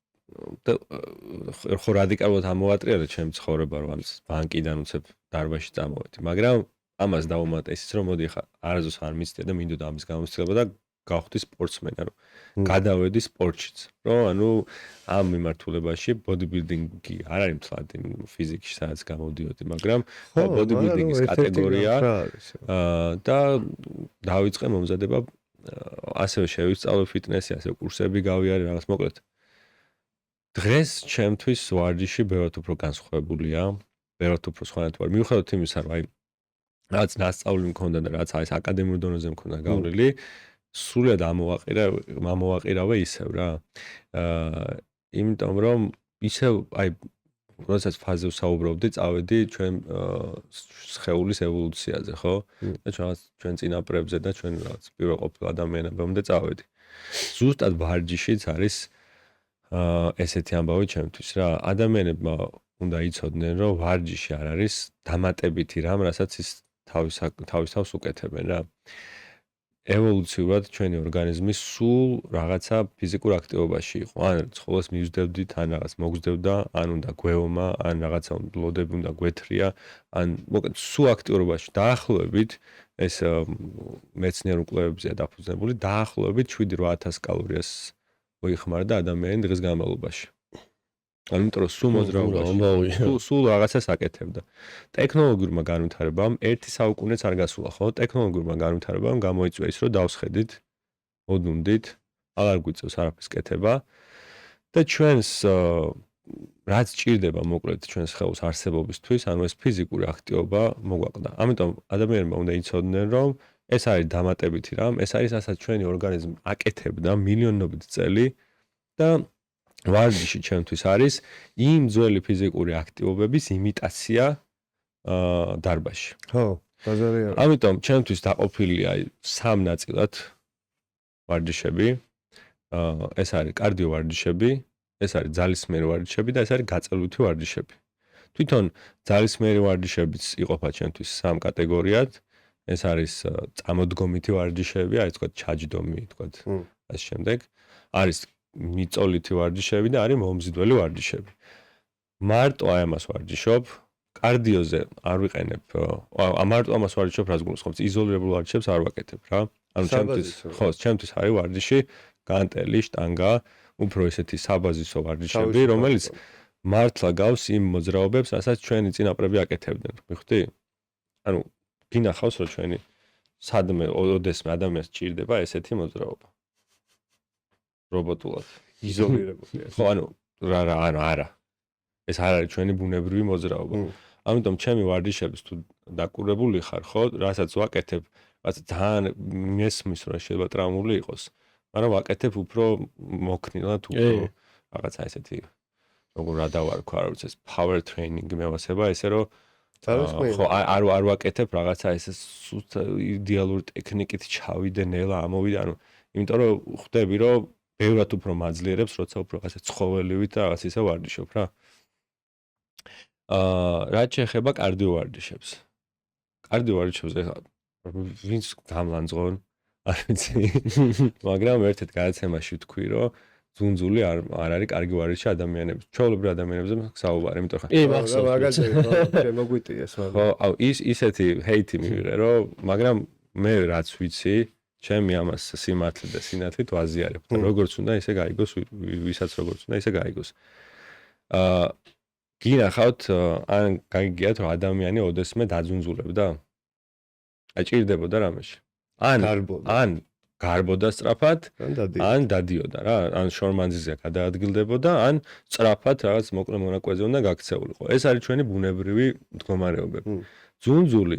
ხო რადიკალურად ამოვატრიალე ჩემი ცხოვრება, რომ ამ ბანკიდან უცებ დარბაზში წამოვედი, მაგრამ ამას დავუმატე ისიც რომ მოდი ხა არაზოს არ მისცდე და მინდოდა ამის გამოცდილება და გავხდი სპორტსმენი, ანუ გადავედი სპორტშიც, რომ ანუ ამ მიმართულებაში ბოდიბილდინგი არ არის მთლად ფიზიკში სადაც გამოდიოდი, მაგრამ ბოდიბილდინგის კატეგორია და დავიწყე მომზადება, ასევე შევისწავლე ფიტნესი, ასევე კურსები გავიარე, რაღაც მოკლედ. დღეს ჩემთვის ვარჯიში ბევრად უფრო განსხვავებულია, ბევრად უფრო სხვანაირად ვარ. მიუხედავად იმისა, რომ აი რაც ნასწავლი მქონდა და რაც აი ეს აკადემიურ დონეზე მქონდა გავლილი, სრულად ამოვაყირავე ისევ რა. იმიტომ რომ ისევ აი როდესაც ფაზზე ვსაუბრობდი, წავედი ჩვენ სხეულის ევოლუციაზე, ხო? და ჩვენ წინაპრებზე და ჩვენ რაღაც პირველყოფილ ადამიანებამდე წავედი. ზუსტად ვარჯიშიც არის ესეთი ამბავი ჩემთვის რა. ადამიანებმა უნდა იცოდნენ, რომ ვარჯიში არ არის დამატებითი რამ, რასაც ის თავის თავს უკეთებენ რა. ევოლუციურად ჩვენი ორგანიზმი სულ რაღაცა ფიზიკურ აქტივობაში იყო. ან ცხოველს მივსდებდით, ან რაღაც მოგზდებდა, ან უნდა გვეომა, ან რაღაცა ლოდები უნდა გვეთრია, ან მოკლედ სულ აქტიურობაში დაახლოებით ეს მეცნიერ კვლევებზეა დაფუძნებული, დაახლოებით 7-8000 კალორიას მოიხმარდა ადამიანი დღის განმავლობაში. ანუ იმიტომ რომ სულ მოძრაობაში, სულ რაღაცას აკეთებდა. ტექნოლოგიურმა განვითარებამ ერთი საუკუნეც არ გასულა, ხო? ტექნოლოგიურმა განვითარებამ გამოიწვია ის, რომ დავსხედით, მოდუნდით, აღარ გვიწევს არაფრის კეთება და ჩვენს რაც ჭირდება მოკლედ ჩვენს ხელს არსებობისთვის, ანუ ეს ფიზიკური აქტივობა მოგვაყდა. ამიტომ ადამიანებმა უნდა იცოდნენ, რომ ეს არის დამატებითი რამ, ეს არის რასაც ჩვენი ორგანიზმი აკეთებდა მილიონობით წელი და ვარჯიში ჩემთვის არის იმ ძველი ფიზიკური აქტივობების იმიტაცია დარბაზში. ხო, ბაზარია. ამიტომ ჩემთვის დაყოფილია სამ ნაწილად ვარჯიშები. ეს არის კარდიო ვარჯიშები, ეს არის ძალისმიერი ვარჯიშები და ეს არის გაწელვითი ვარჯიშები. თვითონ ძალისმიერი ვარჯიშებიც იყოფა ჩემთვის სამ კატეგორიად. ეს არის წამოდგომითი ვარჯიშები, არის თქვა ჩაჯდომი, თქვა ასე შემდეგ. არის მიწოლითი ვარჯიშები და არის მომზიდველი ვარჯიშები. მარტო აი ამას ვარჯიშობ, კარდიოზე არ ვიყენებ, მარტო ამას ვარჯიშობ, რაც გულისხმობს, იზოლირებულ ვარჯიშებს არ ვაკეთებ რა. ანუ ჩემთვის არის ვარჯიში, განტელი, შტანგა, უფრო ესეთი საბაზისო ვარჯიშები, რომელიც მართლა გავს იმ მოძრაობებს, რასაც ჩვენი წინაპრები აკეთებდნენ. მიხვდი? ანუ გინახავს, რომ ჩვენი სადმე ოდესმე ადამიანს ჭირდება ესეთი მოძრაობა. რობოტულად იზოლირებულია. ხო, ანუ არა. ეს არ არის ჩვენი ბუნებრივი მოძრაობა. ამიტომ ჩემი ვარჯიშების თუ დაკურებული ხარ, ხო, რასაც ვაკეთებ, რაც ძალიან მესმის, რომ შეიძლება ტრაუმული იყოს, მაგრამ ვაკეთებ უფრო მოქნილად, უფრო რაღაცა ესეთი როგორ რა დავარქვა, არ ვიცი, power training მევასება, ესე რომ ხო, არ ვაკეთებ რაღაცა ესე სულ იდეალური ტექნიკით ჩავიდე ნელა, ამოვიდე, ანუ იმიტომ რომ ხვდები, რომ ბევრად უფრო მაძლიერებს, როცა უფრო ასე ცხოველივით და რაღაც ისე ვარჯიშობ რა. რაც შეეხება კარდიო ვარჯიშებს. კარდიო ვარჯიშებს ეხლა ვინც გამლანძღონ, არ ვიცი, მაგრამ ერთ-ერთ გადაცემაში ვთქვი, რომ ძუნძული არ არის კარგი ვარჯიში ადამიანებს. ჩვეულებრივ ადამიანებზე საუბარი, იმიტომ ხარ. მაგალითად შემოგვიტიეს მაგრამ. ხო, აუ ისეთი ჰეითი მივიღე, რომ მაგრამ მე რაც ვიცი, ჩემი ამას სიმართლე და სინათლით ვაზიარებ. და როგორც უნდა ისე გაიგოს, ვისაც როგორც უნდა ისე გაიგოს. გინახავთ ან გაგიგიათ რომ ადამიანი ოდესმე დაძუნძულებდა? აი ჭირდებოდა რამეში. ან გარბოდა სწრაფად, ან დადიოდა რა, ან შორმანძიზე გადაადგილდებოდა, ან სწრაფად რაღაც მოკლე მონაკვეთზე უნდა გაქცეულიყო. ეს არის ჩვენი ბუნებრივი მდგომარეობები. ძუნძული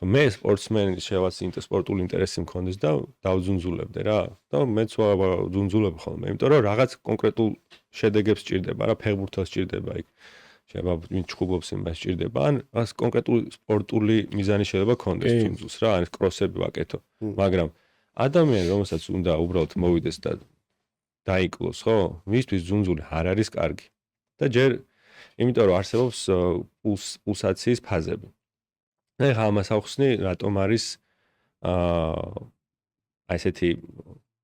მე სპორტსმენი შევასინტო სპორტული ინტერესი მქონდეს და დავძუნძულებდე რა. და მეც ვძუნძულებ ხოლმე, იმიტომ რომ რაღაც კონკრეტულ შედეგებს ჭირდება რა, ფეხბურთელს ჭირდება იქ. შეიძლება ვინ ჩხუბობს იმას ჭირდება, ან რაღაც კონკრეტული სპორტული მიზანი შეიძლება ქონდეს ძუნძულს რა, ან კროსები ვაკეთო. მაგრამ ადამიანი რომელსაც უნდა უბრალოდ მოვიდეს და დაიკლოს, ხო? მისთვის ძუნძული არ არის კარგი. და ჯერ იმიტომ რომ არსებობს პულსაციის ფაზები. ეხლა ამას ახსნი, რატომ არის ესეთი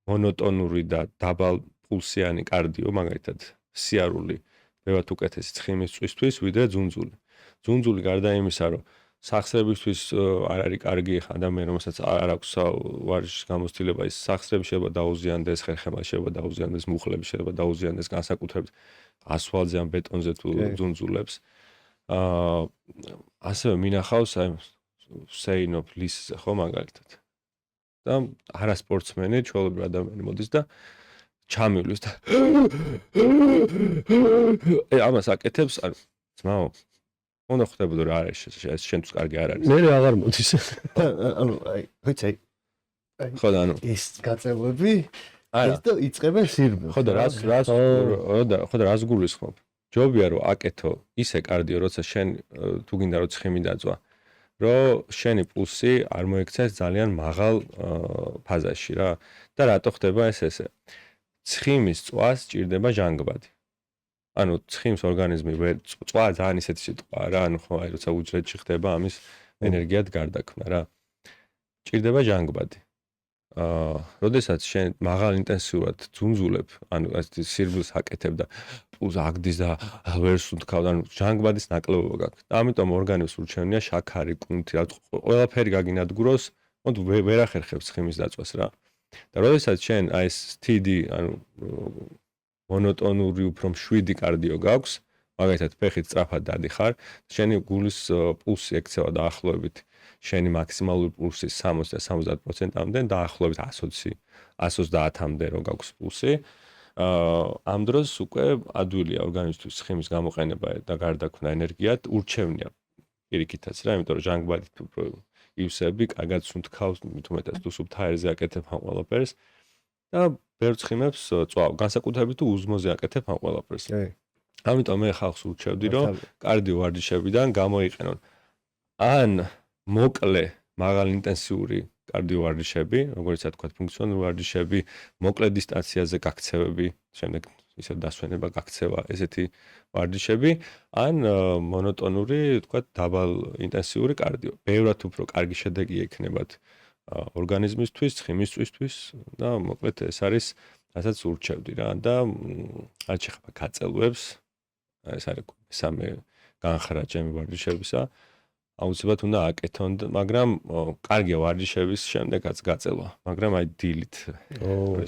მონოტონური და დაბალ პულსიანი კარდიო, მაგალითად, სიარული ბევრად უკეთესი ცხიმის წვისთვის, ვიდრე ძუნძული. ძუნძული გარდა იმისა, რომ სახსრებისთვის არ არის კარგი ადამიანი, რომელსაც არ აქვს ვარჯიშის გამოცდილება, ის სახსრები შეიძლება დაუზიანდეს, ხერხემალი შეიძლება დაუზიანდეს, მუხლები შეიძლება დაუზიანდეს, განსაკუთრებით ასფალტზე ან ბეტონზე თუ ძუნძულებს. ასევე მინახავს აი სეინო ფლისზე ხო მაგალითად. და არა სპორტსმენი, ჩვეულებრივ ადამიანი მოდის და ჩამივლის და ამას აკეთებს, ძმაო უნდა ხვდებოდო რა არის ეს შენთვის კარგი არ არის. მე აღარ მოდის. ანუ აი ვიცი ხო და ანუ ეს გაწევები ეს და იწებენ სირბილს. ხო და რას გულისხმობ? ჯობია რომ აკეთო ისე კარდიო, როცა შენ თუ გინდა რომ ცხიმი დაძვა, რომ შენი პულსი არ მოექცეს ძალიან მაღალ ფაზაში რა. და რატო ხდება ესე? ცხიმის წვას ჭირდება ჟანგბადი. ანუ ცხიმს ორგანიზმი წვა ძალიან ისეთი სიტყვა რა, ანუ ხო აი როცა უჯრედში ხდება ამის ენერგიად გარდაქმნა რა. ჭირდება ჟანგბადი. როდესაც შენ მაღალ ინტენსიურად ძუნძულებ, ანუ ეს სირბილს აკეთებ და პულს აგდის და ვერ სუნთქავ, ანუ ჟანგბადის ნაკლებობა გაქვს. და ამიტომ ორგანიზმს ურჩევნია შაქარი, კუნთი, ყველაფერი გაგინადგუროს, მოდი ვერ ახერხებს ცხიმის დაწვას რა. და როდესაც შენ აი ეს სტიდი, ანუ მონოტონური უფრო მშვიდი კარდიო გაქვს, მაგალითად ფეხით სწრაფად დადიხარ, შენი გულის პულსი ექცევა დაახლოებით შენი მაქსიმალური პულსის 60 და 70%-მდე დაახლოებით 120-130-მდე რო გაქვს პულსი. ამ დროს უკვე ადვილია ორგანიზმისთვის ცხიმის გამოყენება და გარდაქმნა ენერგიად ურჩევნია პირიქითაც რა, იმიტომ რომ ჟანგბადით უფრო ივსები, კარგად სუნთქავს, თუმეტეს თუ სუფთა აირზე აკეთებ ამ ყველაფერს და ბევრ ცხიმებს წვავ, განსაკუთრებით თუ უზმოზე აკეთებ ამ ყველაფერს. ამიტომ მე ხალხს ურჩევდი, რომ კარდიო ვარჯიშებიდან გამოიყენონ ან მოკლე, მაღალ ინტენსიური კარდიო ვარჯიშები, როგორც თქვა, ფუნქციონალური ვარჯიშები, მოკლე დისტანციაზე გაქცევები, შემდეგ ისე დასვენება, გაქცევა, ესეთი ვარჯიშები, ან მონოტონური, თქვა, დაბალ ინტენსიური კარდიო. ბევრად უფრო კარგი შედეგი ექნებათ ორგანიზმისთვის, ცხიმისთვის და მოკლედ ეს არის, რასაც ურჩევდი რა და რაც შეხება გაწელვებს, ეს არის მესამე განხრა ჩემი ვარჯიშებისა. აუცილებლად უნდა აკეთონ, მაგრამ კარგია ვარჯიშების შემდეგაც გაწელვა, მაგრამ აი დილით.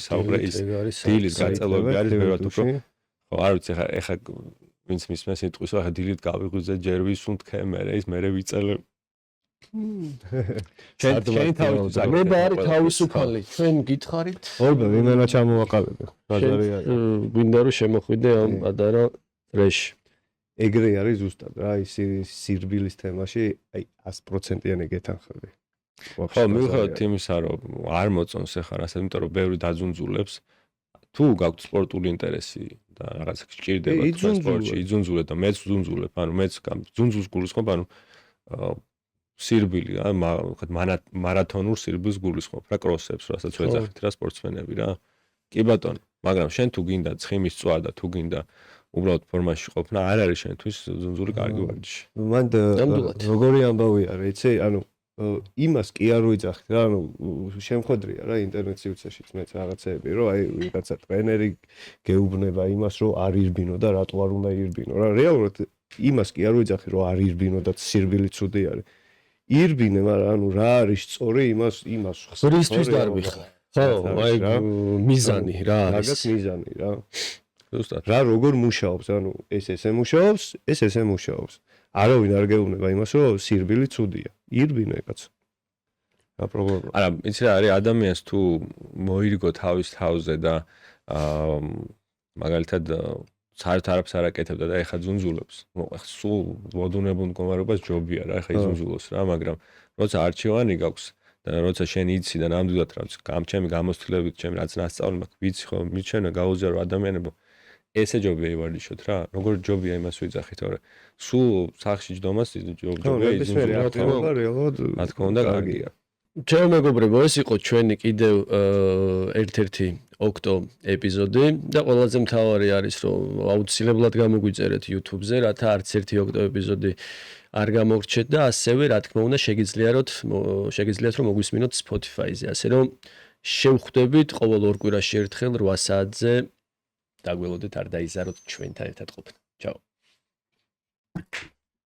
საუბრე ის დილის გაწელვები არის ბევრად უფრო. ხო, არ ვიცი, ეხა ვინც მისმენს სიტყვის, ეხა დილით გავიღვიძე, ჯერ ვისუნთქე, მერე ის, მერე ვიწელე. ჩემი თავისუფალი, ჩვენ გითხარით? ორბე ვიმენა ჩამოვაყალები. ბაზარი არის. გვინდა რომ შემოხვიდე ამ პატარა წრეში. ეგრე არის ზუსტად რა, ის სირბილის თემაში, აი 100%-იანი გეთანხმები. ხო, მივხვდით იმისა, რომ არ მოწონს ახლა რასაც, იმიტომ რომ ბევრი დაძუნძულებს. თუ გაქვთ სპორტული ინტერესი და რაღაცა გჭირდება სპორტში, იძუნძულეთ და მეც ვძუნძულებ, ანუ მეც ძუნძულს გულისხმობ, ანუ სირბილი, მარათონურ სირბილს გულისხმობ, რა კროსებს, რასაც ვეძახით რა სპორტსმენები რა. კი ბატონო, მაგრამ შენ თუ გინდა ცხიმის წვა და თუ გინდა უბრალოდ ფორმაში ყოფნა, არ არის შენთვის ძუნძული კარგი ვარჯიში. მან როგორი ამბავი არის, იცი? ანუ იმას კი არ ვიძახით რა, ანუ შემხვედრია რა ინტერნეტ სივრცეშიც მეც რაღაცეები, რომ აი ვიღაცა ტრენერი გეუბნება იმას, რომ არ ირბინო და რატო არ უნდა ირბინო რა. რეალურად იმას კი არ ვიძახი, რომ არ ირბინო და სირბილი ცუდი არის. ირბინე, მაგრამ ანუ რა არის სწორი იმას რისთვის დარბი ხო? აი მიზანი რა არის. მაგას მიზანი რა. ზუსტად. რა როგორ მუშაობს, ანუ ესე მუშაობს, ესე მუშაობს. არავინ არ გეუბნება იმას, რომ სირბილი ცუდია. ირბინე კაცო. რა პრობლემა? არა, იცი რა არის ადამიანს თუ მოირგო თავის თავზე და მაგალითად საერთოდ არაფერს არ აკეთებდა და ეხა ძუნძულობს. სულ მოდუნებულ მდგომარეობას ჯობია რა, ეხა იზუნძულოს რა, მაგრამ როცა არჩევანი გაქვს და როცა შენ იცი და ნამდვილად რა ჩემი გამოცდილებით, ჩემი რაც ნასწავლი მაქვს, ვიცი ხო, მიჩვენე გაუზიარო ადამიანებო. ესე ჯობია ივარდიშოთ რა, როგორ ჯობია იმას ვიძახით, თორე სულ სახში ჯდომას ჯობია იზუნძულოთ. რა თქმა უნდა, კარგია. ჩემო მეგობრებო, ეს იყო ჩვენი კიდევ ერთ-ერთი ოქტო ეპიზოდი და ყველაზე მთავარი არის, რომ აუცილებლად გამოგვიწერეთ YouTube-ზე, რათა არც ერთი ოქტო ეპიზოდი არ გამოგრჩეთ და ასევე, რა თქმა უნდა, შეგიძლიათ რომ მოგვისმინოთ Spotify-ზე, ასე რომ შევხვდებით ყოველ ორ კვირაში ერთხელ 8 საათზე. დაგველოდეთ არ დაიზაროთ ჩვენთან ერთად ყოფნა. ჩაო.